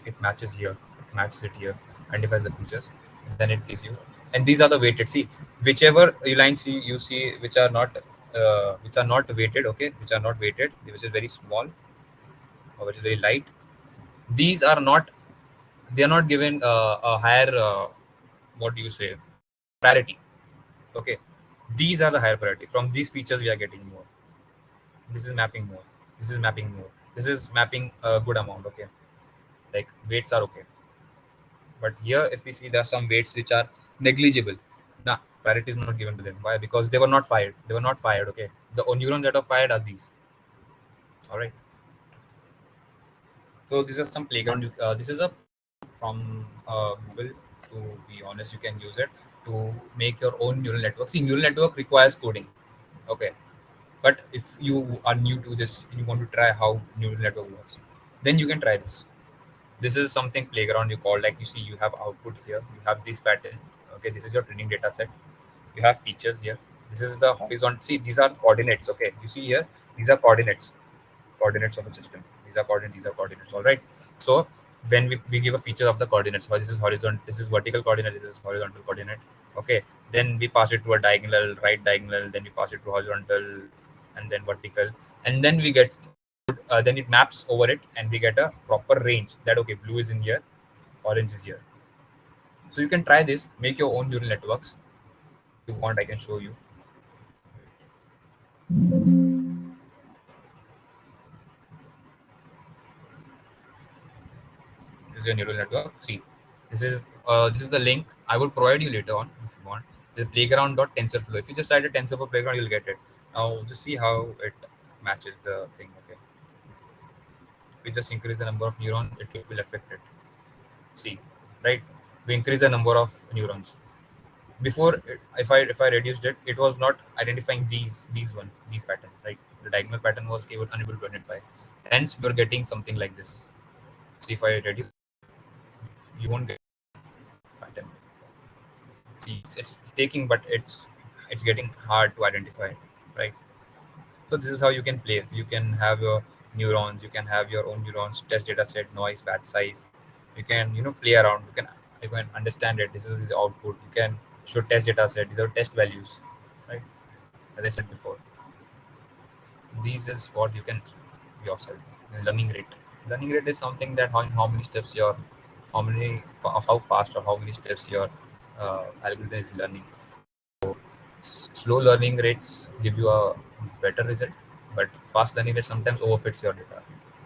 It matches here, it matches it here, identifies the features, and then it gives you. And these are the weighted. See, whichever lines you see which are not weighted. Okay, which are not weighted, which is very small or which is very light. These are not. They are not given a higher. What do you say? Priority. Okay, these are the higher priority. From these features, we are getting more. This is mapping more. This is mapping more. This is mapping a good amount. Okay, like weights are okay. But here, if we see there are some weights which are negligible. Nah, priority is not given to them. Why? Because they were not fired. They were not fired. Okay. The neurons that are fired are these. All right. So this is some playground. This is a from Google. To be honest, you can use it to make your own neural network. See, neural network requires coding. Okay. But if you are new to this and you want to try how neural network works, then you can try this. This is something playground you call, like you see you have output here, you have this pattern. Okay, this is your training data set. You have features here. This is the horizon. See, these are coordinates. Okay, you see here, these are coordinates of a system. These are coordinates, all right. So when we give a feature of the coordinates, this is horizontal, this is vertical coordinate, this is horizontal coordinate. Okay, then we pass it to a diagonal, right diagonal, then we pass it to horizontal, and then vertical, and then we get then it maps over it, and we get a proper range that okay, blue is in here, orange is here. So you can try this, make your own neural networks. If you want, I can show you. This is your neural network. See, this is the link I will provide you later on if you want. The playground.tensorflow. If you just write a TensorFlow playground, you'll get it. Now just see how it matches the thing. Okay, if we just increase the number of neurons, it will affect it. See, right? We increase the number of neurons. Before, if I reduced it, it was not identifying these pattern, right? The diagonal pattern was unable to identify. Hence, you're getting something like this. See, if I reduce, you won't get pattern. See, it's taking, but it's getting hard to identify, right? So this is how you can play. You can have your neurons, you can have your own neurons, test data set, noise, batch size. You can play around. You can understand it. This is the output. You can show test data set. These are test values, right? As I said before, these is what you can yourself. Learning rate. Learning rate is something that how many steps your how fast or how many steps your algorithm is learning. Slow learning rates give you a better result, but fast learning rate sometimes overfits your data.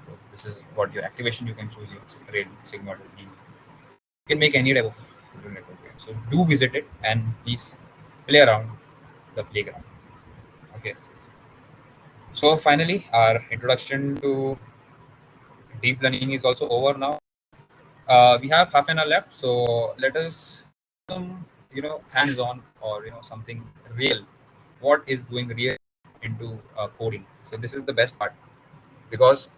So this is what your activation you can choose your rate, sigma, mean. You can make any type of neural network game. So do visit it and please play around the playground. Okay. So finally, our introduction to deep learning is also over now. We have half an hour left, so let us some hands-on or something real. What is going real into coding? So this is the best part because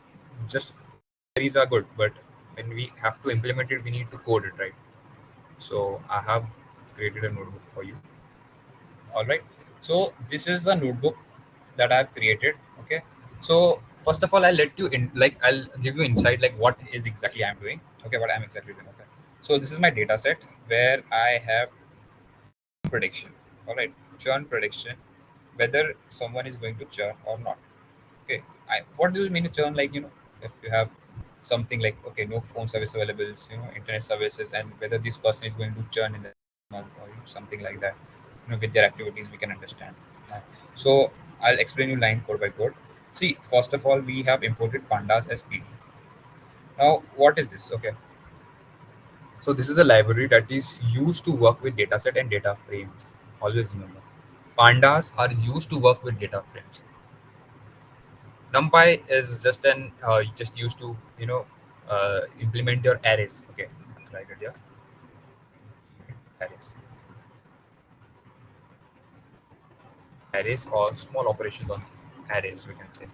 just theories are good, but when we have to implement it, we need to code it, right? So I have created a notebook for you. All right. So this is a notebook that I've created. Okay. So first of all, I'll let you in, like I'll give you insight, like what is exactly I'm doing. Okay, what I'm exactly doing. Okay. So this is my data set where I have prediction. All right, churn prediction, whether someone is going to churn or not. Okay. What do you mean churn? Like if you have something like okay, no phone service available, internet services, and whether this person is going to churn in the month or something like that. With their activities, we can understand. So I'll explain you line code by code. See, first of all, we have imported pandas as PD. Now, what is this? Okay, So this is a library that is used to work with dataset and data frames. Always remember, pandas are used to work with data frames. NumPy is just just used to implement your arrays. Okay, let's write it here. Arrays, arrays or small operations on arrays, we can say.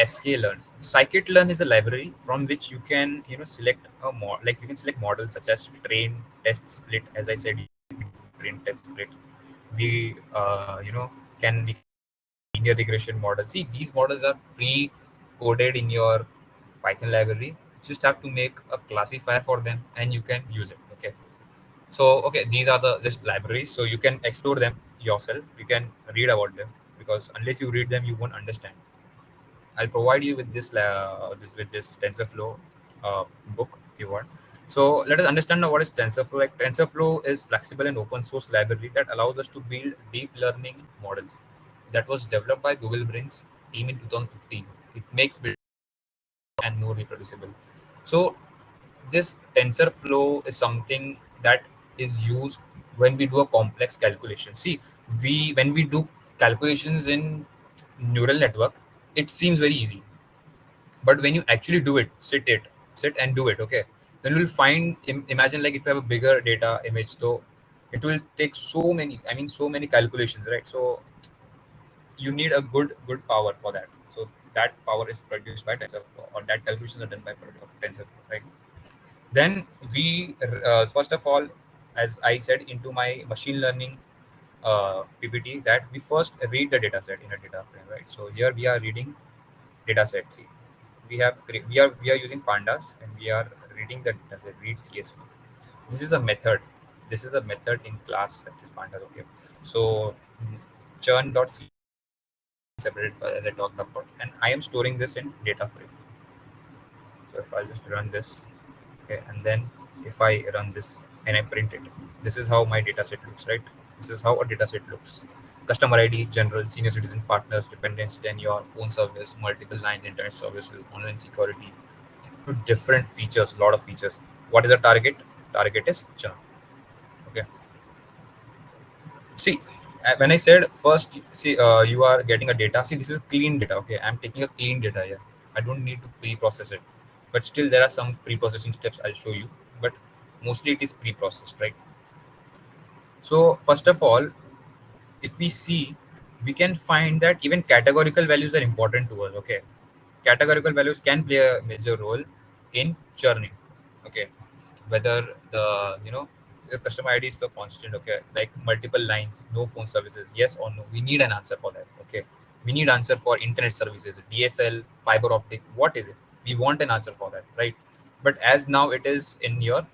sklearn. Scikit-learn is a library from which you can select a like you can select models such as train, test, split. As I said, train, test, split. We can we linear regression model. See, these models are pre-coded in your Python library. You just have to make a classifier for them and you can use it. Okay. So okay, these are the just libraries. So you can explore them yourself. You can read about them because unless you read them, you won't understand. I'll provide you with this TensorFlow book if you want. So let us understand now what is TensorFlow. Like TensorFlow is flexible and open source library that allows us to build deep learning models. That was developed by Google Brains team in 2015. It makes build and more reproducible. So this TensorFlow is something that is used when we do a complex calculation. See, we when we do calculations in neural network, it seems very easy, but when you actually do it, sit and do it, okay, then you'll find imagine like if you have a bigger data image, so it will take so many calculations, right? So you need a good power for that. So that power is produced by TensorFlow, or that calculations are done by product of TensorFlow, right? Then we first of all, as I said into my machine learning ppt, that we first read the data set in a data frame, right? So here we are reading data set. See, we are using pandas and we are reading the data set, read csv. This is a method. This is a method in class, that is pandas. Okay, so churn.c separated file as I talked about, and I am storing this in data frame. So if I just run this, okay, and then if I run this and I print it, this is how my data set looks, right? This is how a data set looks. Customer ID, general, senior citizen, partners, dependents, tenure, phone service, multiple lines, internet services, online security, different features, lot of features. What is the target? Target is churn. Okay. See, when I said first, see, you are getting a data. See, this is clean data. Okay, I'm taking a clean data here. I don't need to pre-process it, but still there are some pre-processing steps I'll show you. But mostly it is pre-processed, right? So first of all, if we see, we can find that even categorical values are important to us. Okay, categorical values can play a major role in churning. Okay, whether the customer id is so constant, okay, like multiple lines, no phone services, yes or no, we need an answer for that. Okay, we need answer for internet services, dsl, fiber optic, what is it, we want an answer for that, right? But as now it is in your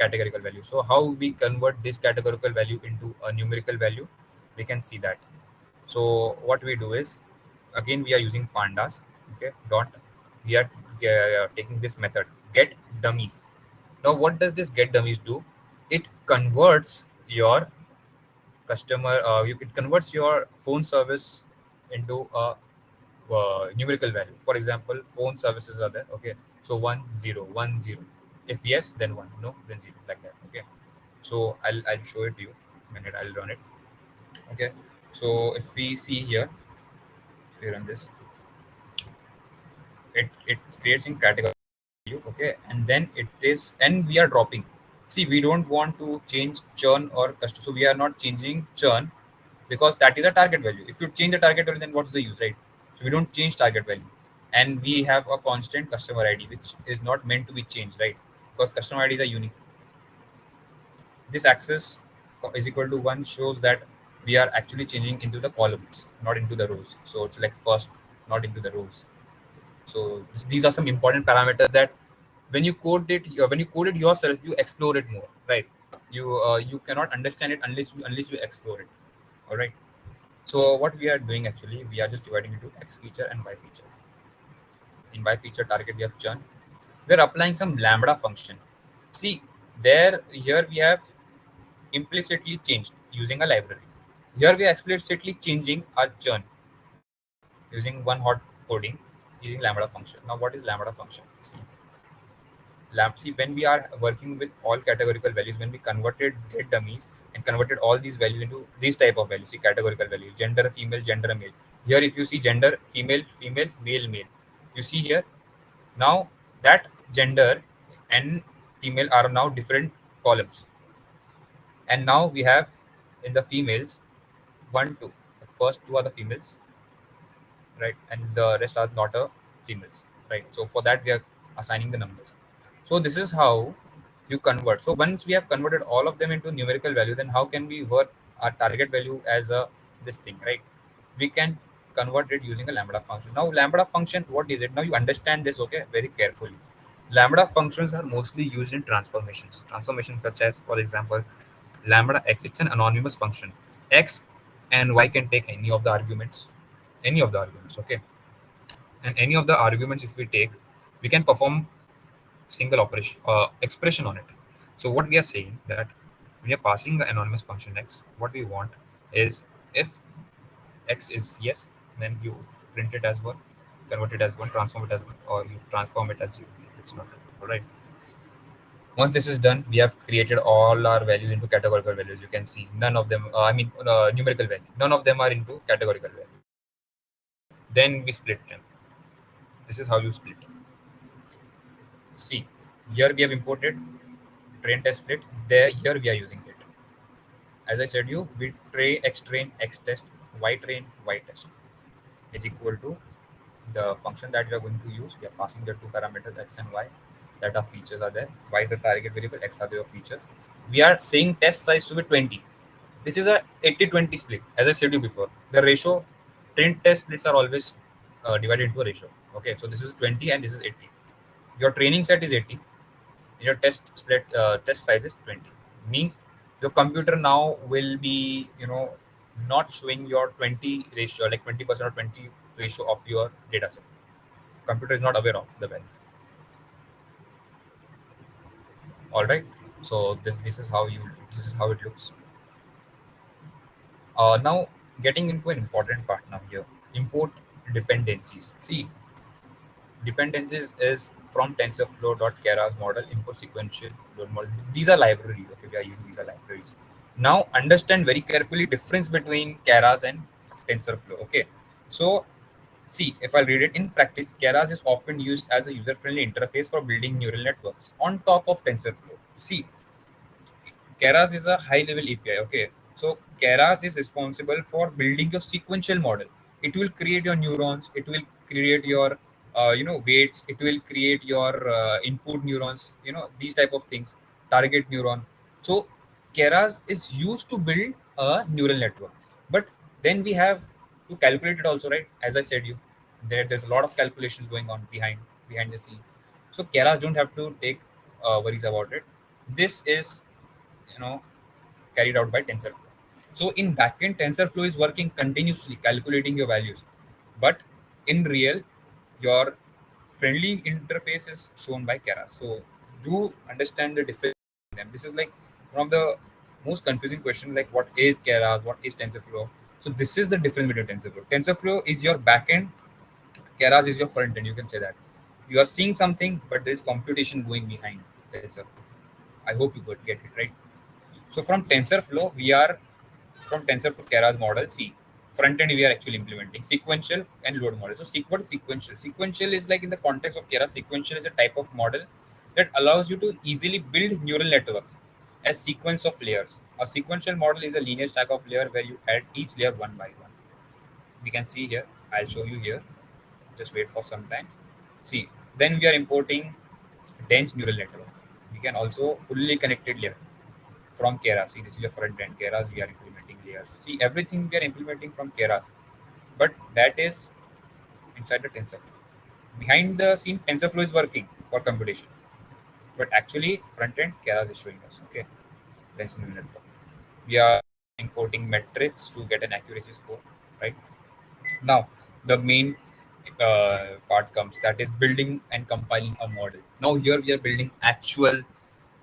categorical value, so how we convert this categorical value into a numerical value, we can see that. So what we do is, again we are using pandas. Okay, dot, we are taking this method get dummies. Now what does this get dummies do? It converts your customer it converts your phone service into a numerical value. For example, phone services are there, okay, so 1010, if yes then 1, no then 0, like that. Okay, so I'll show it to you a minute, I'll run it. Okay, so if we see here, if we run this, it creates in category value, okay, and then it is, and we are dropping. See, we don't want to change churn or customer, so we are not changing churn because that is a target value. If you change the target value, then what's the use, right? So we don't change target value, and we have a constant customer id which is not meant to be changed, right? Because customer ids are unique. This axis is equal to 1 shows that we are actually changing into the columns, not into the rows. So it's like first, not into the rows. So these are some important parameters that when you code it yourself, you explore it more, right? You cannot understand it unless you explore it. All right. So what we are doing actually, we are just dividing into x feature and y feature. In y feature target, we have churn. We're applying some lambda function. See, there here we have implicitly changed using a library. Here we are explicitly changing our churn using one hot coding using lambda function. Now what is lambda function? See, See, when we are working with all categorical values, when we converted get dummies and converted all these values into these type of values, see categorical values, gender female, gender male. Here, if you see gender female, female, male, male, you see here now that gender and female are now different columns, and now we have in the females one, two. The first two are the females, right, and the rest are not females, right? So for that we are assigning the numbers. So this is how you convert. So once we have converted all of them into numerical value, then how can we work our target value as a this thing, right? We can convert it using a lambda function. Now lambda function, what is it? Now you understand this, okay, very carefully. Lambda functions are mostly used in transformations such as, for example, lambda x. It's an anonymous function. X and y can take any of the arguments, okay, and any of the arguments if we take, we can perform single operation expression on it. So what we are saying that we are passing the anonymous function x, what we want is if x is yes, then you print it as one, convert it as one, transform it as one, or you transform it as you if it's not. All right. Once this is done, we have created all our values into categorical values. You can see none of them, numerical value. None of them are into categorical value. Then we split them. This is how you split. See, here we have imported train test split. There, here we are using it. As I said you, we train x test, y train y test is equal to the function that we are going to use. We are passing the two parameters x and y, that our features are there. Y is the target variable, x are your features. We are saying test size to be 20. This is a 80-20 split. As I said you before, the ratio train test splits are always divided into a ratio. Okay, so this is 20 and this is 80. Your training set is 80. Your test size is 20. Means your computer now will be not showing your 20 ratio, like 20% or 20 ratio of your data set. Computer is not aware of the value. All right. So this is how it looks. Now getting into an important part now here. Import dependencies. See, dependencies is from TensorFlow.Keras model, import sequential load model. These are libraries. Okay, we are using these are libraries. Now understand very carefully difference between Keras and TensorFlow. Okay, so see, if I read it in practice, Keras is often used as a user-friendly interface for building neural networks on top of TensorFlow. See, Keras is a high-level API. Okay, so Keras is responsible for building your sequential model. It will create your neurons. It will create your weights. It will create your input neurons. These type of things. Target neuron. So Keras is used to build a neural network. But then we have to calculate it also, right? As I said, there's a lot of calculations going on behind the scene. So Keras don't have to take worries about it. This is carried out by TensorFlow. So in backend, TensorFlow is working continuously, calculating your values. But in real, your friendly interface is shown by Keras. So do understand the difference between them. This is like one of the most confusing questions, like what is Keras, what is TensorFlow. So this is the difference between TensorFlow. TensorFlow is your backend, Keras is your front end. You can say that. You are seeing something, but there is computation going behind TensorFlow. I hope you could get it right. So from TensorFlow, from TensorFlow Keras model, see, front end we are actually implementing sequential and load model. So what is sequential? Sequential is like in the context of Keras, sequential is a type of model that allows you to easily build neural networks as sequence of layers. A sequential model is a linear stack of layer where you add each layer one by one. We can see here. I'll show you here. Just wait for some time. See, then we are importing dense neural network. We can also fully connected layer from Keras. See, this is your front end. Keras, we are implementing layers. See, everything we are implementing from Keras, but that is inside the TensorFlow. Behind the scene, TensorFlow is working for computation, but actually front end Keras is showing us. Okay, dense neural network. We are importing metrics to get an accuracy score. Right now, the main part comes, that is building and compiling a model. Now here we are building actual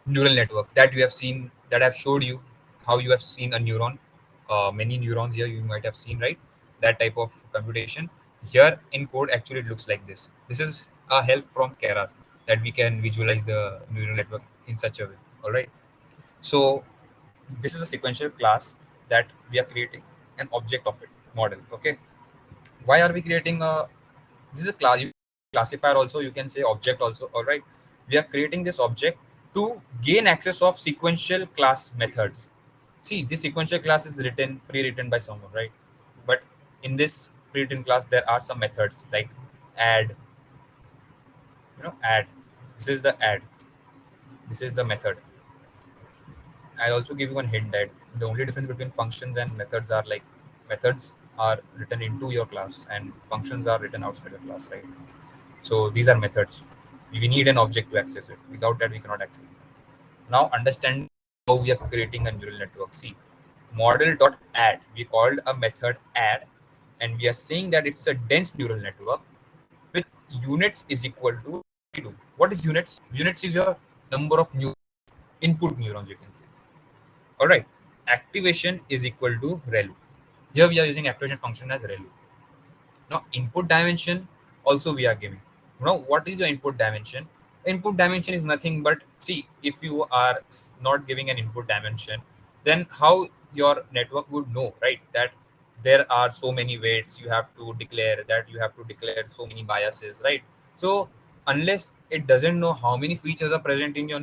neural network that we have seen, that I've showed you how you have seen a neuron, many neurons here you might have seen, right? That type of computation. Here in code, actually it looks like this. This is a help from Keras, that we can visualize the neural network in such a way. All right. So this is a sequential class that we are creating an object of it model. Okay. Why are we creating a this is a class classifier also, you can say object also. All right, we are creating this object to gain access of sequential class methods. See, this sequential class is pre-written by someone, right? But in this pre-written class there are some methods like add, add. This is the add, this is the method. I'll also give you one hint that the only difference between functions and methods are like methods are written into your class and functions are written outside your class, right? So these are methods. We need an object to access it. Without that, we cannot access it. Now understand how we are creating a neural network. See, model.add, we called a method add, and we are saying that it's a dense neural network with units is equal to 2. What is units? Units is your number of new input neurons, you can say. All right. Activation is equal to relu. Here we are using activation function as relu. Now input dimension also we are giving. Now what is your input dimension? Input dimension is nothing but, see, if you are not giving an input dimension, then how your network would know, right, that there are so many weights you have to declare, that you have to declare so many biases, right? So unless it doesn't know how many features are present in your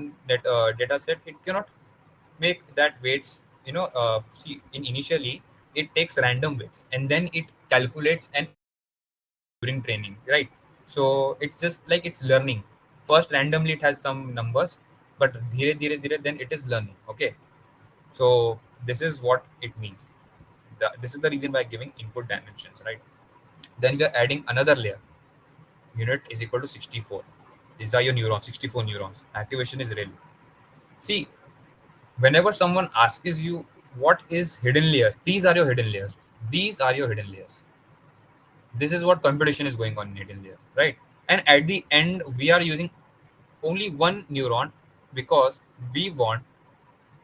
data set, it cannot make that weights, see, in initially it takes random weights and then it calculates and during training, right? So it's just like it's learning. First randomly it has some numbers, but dhire then it is learning. Okay, so this is what it means. This is the reason by giving input dimensions, right? Then we are adding another layer. Unit is equal to 64. These are your neurons, 64 neurons. Activation is relu. See, whenever someone asks you what is hidden layers, these are your hidden layers. These are your hidden layers. This is what computation is going on in hidden layers, right? And at the end we are using only one neuron because we want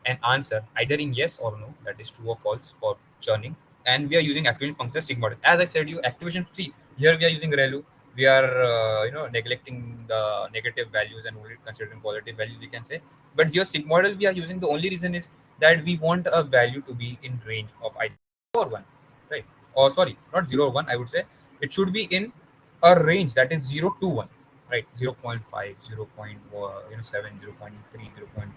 an answer either in yes or no, that is true or false for churning. And we are using activation function sigma. As I said, you activation, see, here we are using relu. We are neglecting the negative values and only considering positive values, we can say. But here sigma model we are using, the only reason is that we want a value to be in range of either 0 or 1, right? Or sorry, not 0 or 1, I would say it should be in a range that is 0 to 1, right? 0. 0.5, 0. 0.7, 0.3, 0.2.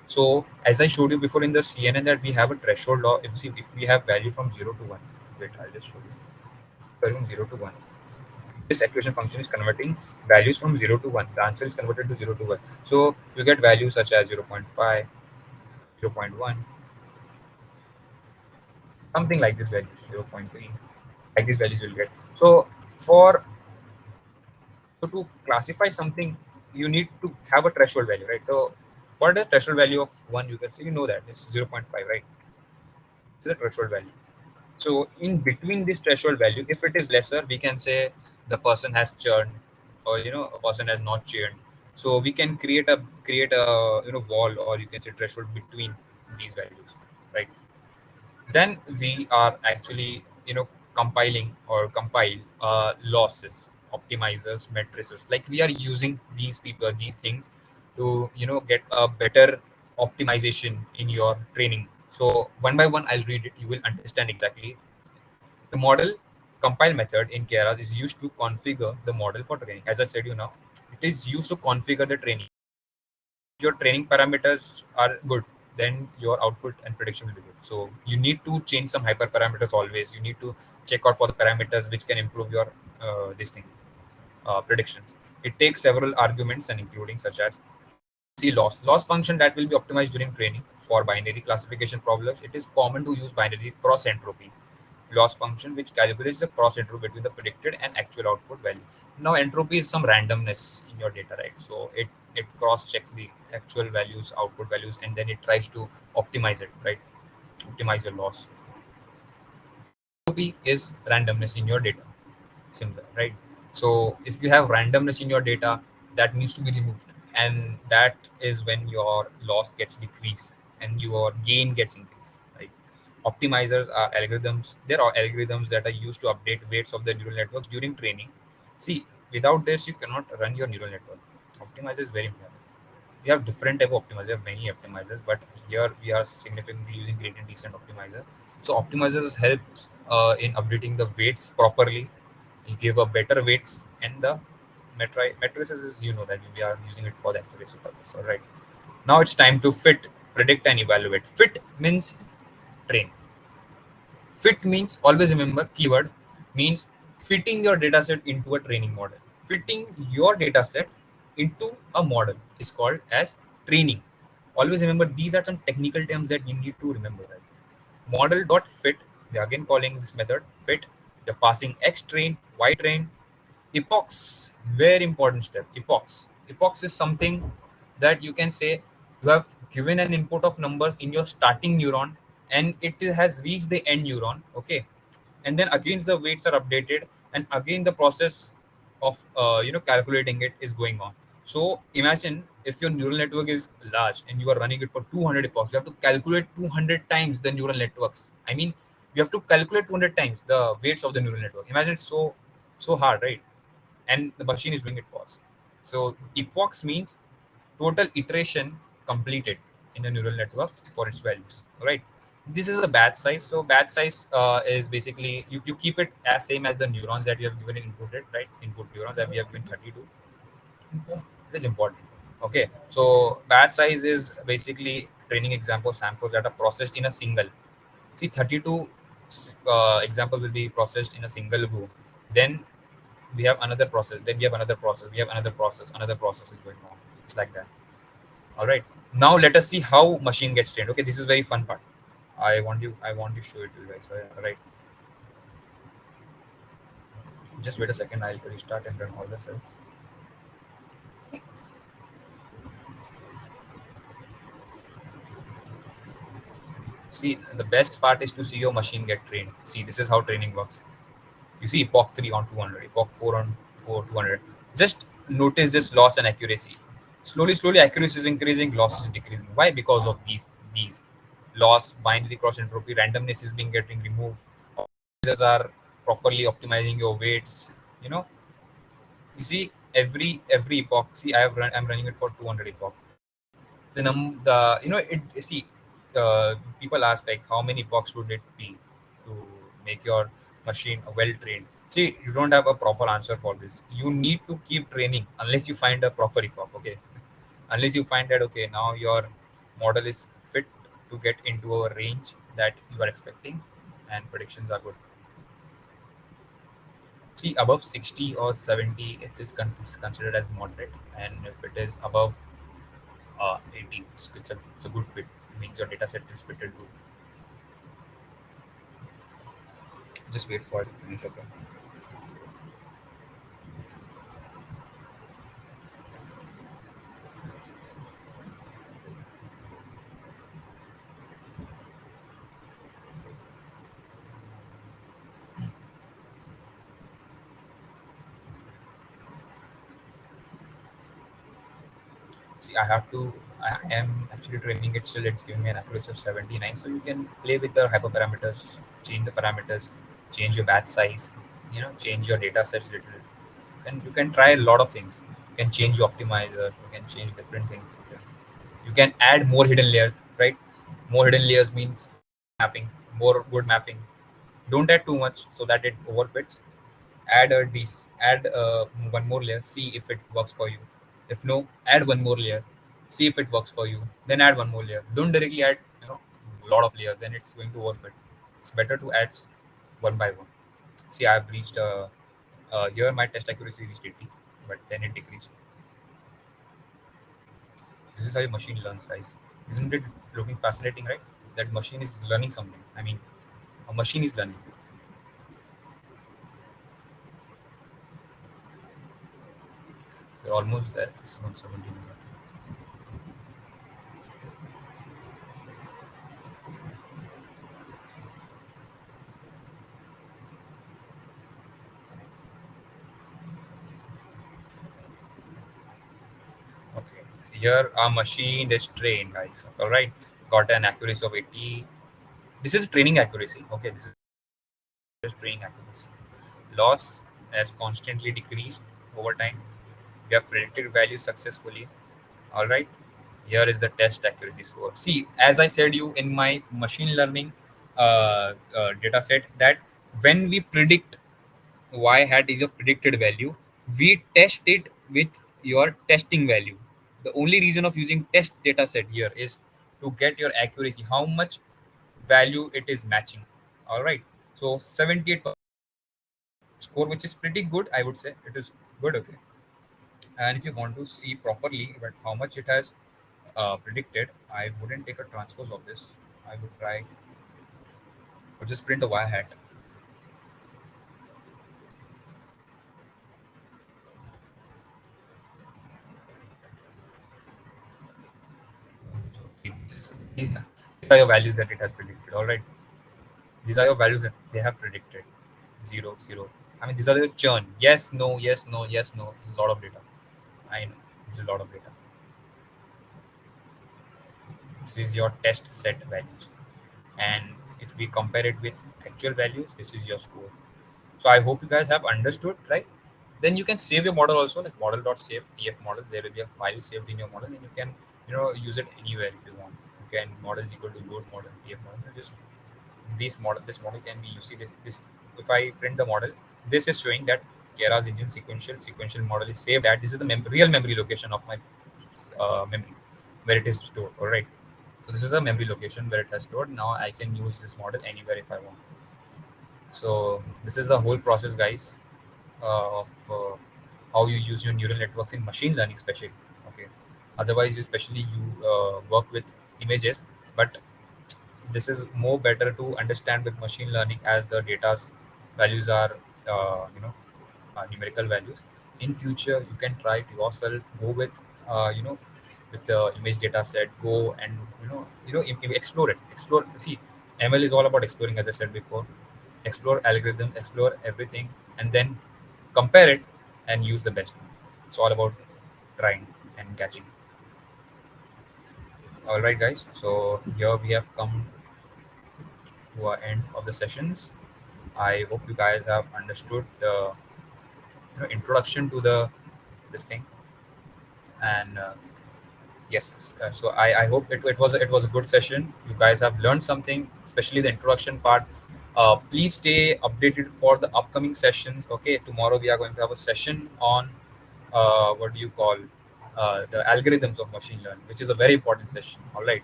So as I showed you before in the CNN, that we have a threshold law. If we have value from 0 to 1, wait, I'll just show you. From 0 to 1, this equation function is converting values from 0 to 1. The answer is converted to 0 to 1. So you get values such as 0. 0.5, 0. 0.1, something like this value, 0.3, like these values you'll get. So for to classify something, you need to have a threshold value, right? So what is the threshold value of 1? You can say, that it's 0.5, right? This is the threshold value. So in between this threshold value, if it is lesser, we can say the person has churned, or a person has not churned. So we can create a wall, or you can say threshold between these values, right? Then we are actually compile losses, optimizers, matrices. Like we are using these things to get a better optimization in your training. So one by one I'll read it, you will understand exactly. The model compile method in Keras is used to configure the model for training. As I said, it is used to configure the training. If your training parameters are good, then your output and prediction will be good. So you need to change some hyperparameters always. You need to check out for the parameters which can improve your this thing predictions. It takes several arguments and including such as see loss function that will be optimized during training for binary classification problems. It is common to use binary cross entropy loss function, which calculates the cross entropy between the predicted and actual output value. Now, entropy is some randomness in your data, right? So it cross checks the actual values, output values, and then it tries to optimize it, right? Optimize your loss. Entropy is randomness in your data. Similar, right? So if you have randomness in your data, that needs to be removed, and that is when your loss gets decreased and your gain gets increased, right? Optimizers are algorithms. There are algorithms that are used to update weights of the neural networks during training. See, without this you cannot run your neural network. Optimizer is very important. We have different type of optimizers. We have many optimizers, but here we are significantly using gradient descent optimizer. So optimizers help in updating the weights properly. You give a better weights, and the matrices is, you know, that we are using it for the accuracy purpose. All right. Now it's time to fit, predict, and evaluate. Fit means train. Fit means, always remember, keyword means fitting your dataset into a training model. Fitting your dataset into a model is called as training. Always remember, these are some technical terms that you need to remember. Right? Model dot fit. We are again calling this method fit. You're passing X train, Y train. Epochs, very important step. Epochs is something that you can say you have given an input of numbers in your starting neuron, and it has reached the end neuron. Okay, and then again the weights are updated, and again the process of calculating it is going on. So imagine if your neural network is large and you are running it for 200 epochs, you have to calculate 200 times the neural networks. I mean, you have to calculate 200 times the weights of the neural network. Imagine, it's so hard, right? And the machine is doing it for us. So epochs means total iteration completed in a neural network for its values. Right. This is a batch size. So batch size is basically you keep it as same as the neurons that you have given inputted, right? Input neurons that we have given 32. It is important. Okay. So batch size is basically training example samples that are processed in a single. See, 32 example will be processed in a single go. Then we have another process, then we have another process, we have another process is going on. It's like that. All right, now let us see how machine gets trained. Okay, this is very fun part. I want to show it to you guys. All right, just wait a second, I'll restart and run all the cells. See, the best part is to see your machine get trained. See, this is how training works. You see epoch 3 on 200, epoch 4 on 200. Just notice this loss and accuracy. Slowly, accuracy is increasing, loss is decreasing. Why? Because of these loss, binary cross entropy, randomness is being getting removed. Optimizers are properly optimizing your weights. You know, you see every epoch. See, I'm running it for 200 epoch. The it see, people ask like how many epochs should it be to make your machine well trained. See, you don't have a proper answer for this. You need to keep training unless you find a proper epoch. Okay, unless you find that okay, now your model is fit to get into a range that you are expecting and predictions are good. See, above 60 or 70 it is considered as moderate, and if it is above 80, it's a good fit. It means your data set is fitted good. Just wait for it to finish. Okay. See, I am actually training it still. It's giving me an accuracy of 79. So you can play with the hyperparameters, change the parameters, change your batch size, change your data sets little. You can try a lot of things. You can change your optimizer. You can change different things. You can add more hidden layers, right? More hidden layers means mapping, more good mapping. Don't add too much so that it overfits. Add one more layer, see if it works for you. If no, add one more layer, see if it works for you, then add one more layer. Don't directly add a lot of layers, then it's going to overfit. It's better to add one by one. See, I've reached here my test accuracy reached 80, but then it decreased. This is how your machine learns, guys. Isn't it looking fascinating, right? That machine is learning something. I mean, a machine is learning. We're almost there. It's 117. Okay. Here our machine is trained, guys. All right. Got an accuracy of 80. This is training accuracy. Okay. This is just training accuracy. Loss has constantly decreased over time. We have predicted values successfully. All right. Here is the test accuracy score. See, as I said you in my machine learning data set, that when we predict y hat is your predicted value, we test it with your testing value. The only reason of using test data set here is to get your accuracy, how much value it is matching. All right. So 78% score, which is pretty good, I would say. It is good. Okay. And if you want to see properly but how much it has predicted, I wouldn't take a transpose of this. I would try or just print a y hat. These are your values that it has predicted. All right, these are your values that they have predicted. 0 0. I mean, these are the churn. Yes, no, yes, no, yes, no. This is a lot of data. I know, this is a lot of data. This is your test set values, and if we compare it with actual values, this is your score. So I hope you guys have understood, right? Then you can save your model also, like model.save tf models. There will be a file saved in your model, and you can use it anywhere if you want. You can model is equal to load model tf model. Just this model can be, you see this if I print the model, this is showing that Keras engine sequential model is saved at, this is the real memory location of my memory where it is stored. All right. So this is a memory location where it has stored. Now I can use this model anywhere if I want. So this is the whole process, guys, of how you use your neural networks in machine learning, especially. Okay. Otherwise, you especially you work with images, but this is more better to understand with machine learning, as the data's values are numerical values. In future, you can try it yourself. Go with with the image data set. Go and explore it. Explore. See, ML is all about exploring, as I said before. Explore algorithms, explore everything, and then compare it and use the best one. It's all about trying and catching. All right, guys. So here we have come to our end of the sessions. I hope you guys have understood the introduction to the this thing, and yes, yes. So I hope it was a good session. You guys have learned something, especially the introduction part. Please stay updated for the upcoming sessions. Okay, tomorrow we are going to have a session on what do you call the algorithms of machine learning, which is a very important session. All right,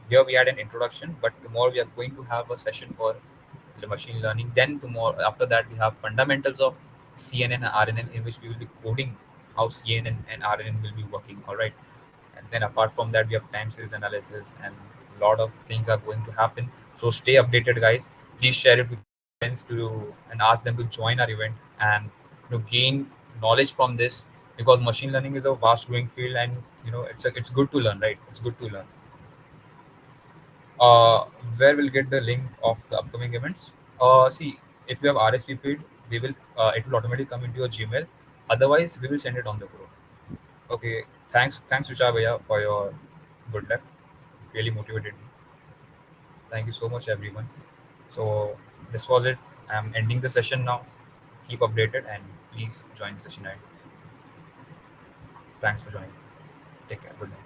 here we had an introduction, but tomorrow we are going to have a session for the machine learning. Then tomorrow, after that, we have fundamentals of CNN and RNN, in which we will be coding how CNN and RNN will be working. All right, and then apart from that, we have time series analysis, and a lot of things are going to happen. So stay updated, guys. Please share it with friends to and ask them to join our event and gain knowledge from this, because machine learning is a vast growing field, and it's good to learn, right? It's good to learn. uh, where we'll get the link of the upcoming events. See, if you have RSVP'd, we will it will automatically come into your Gmail. Otherwise, we will send it on the group. Okay. Thanks, Usha Bhaiya, for your good luck. Really motivated me. Thank you so much, everyone. So this was it. I'm ending the session now. Keep updated and please join the session. And thanks for joining. Take care. Good night.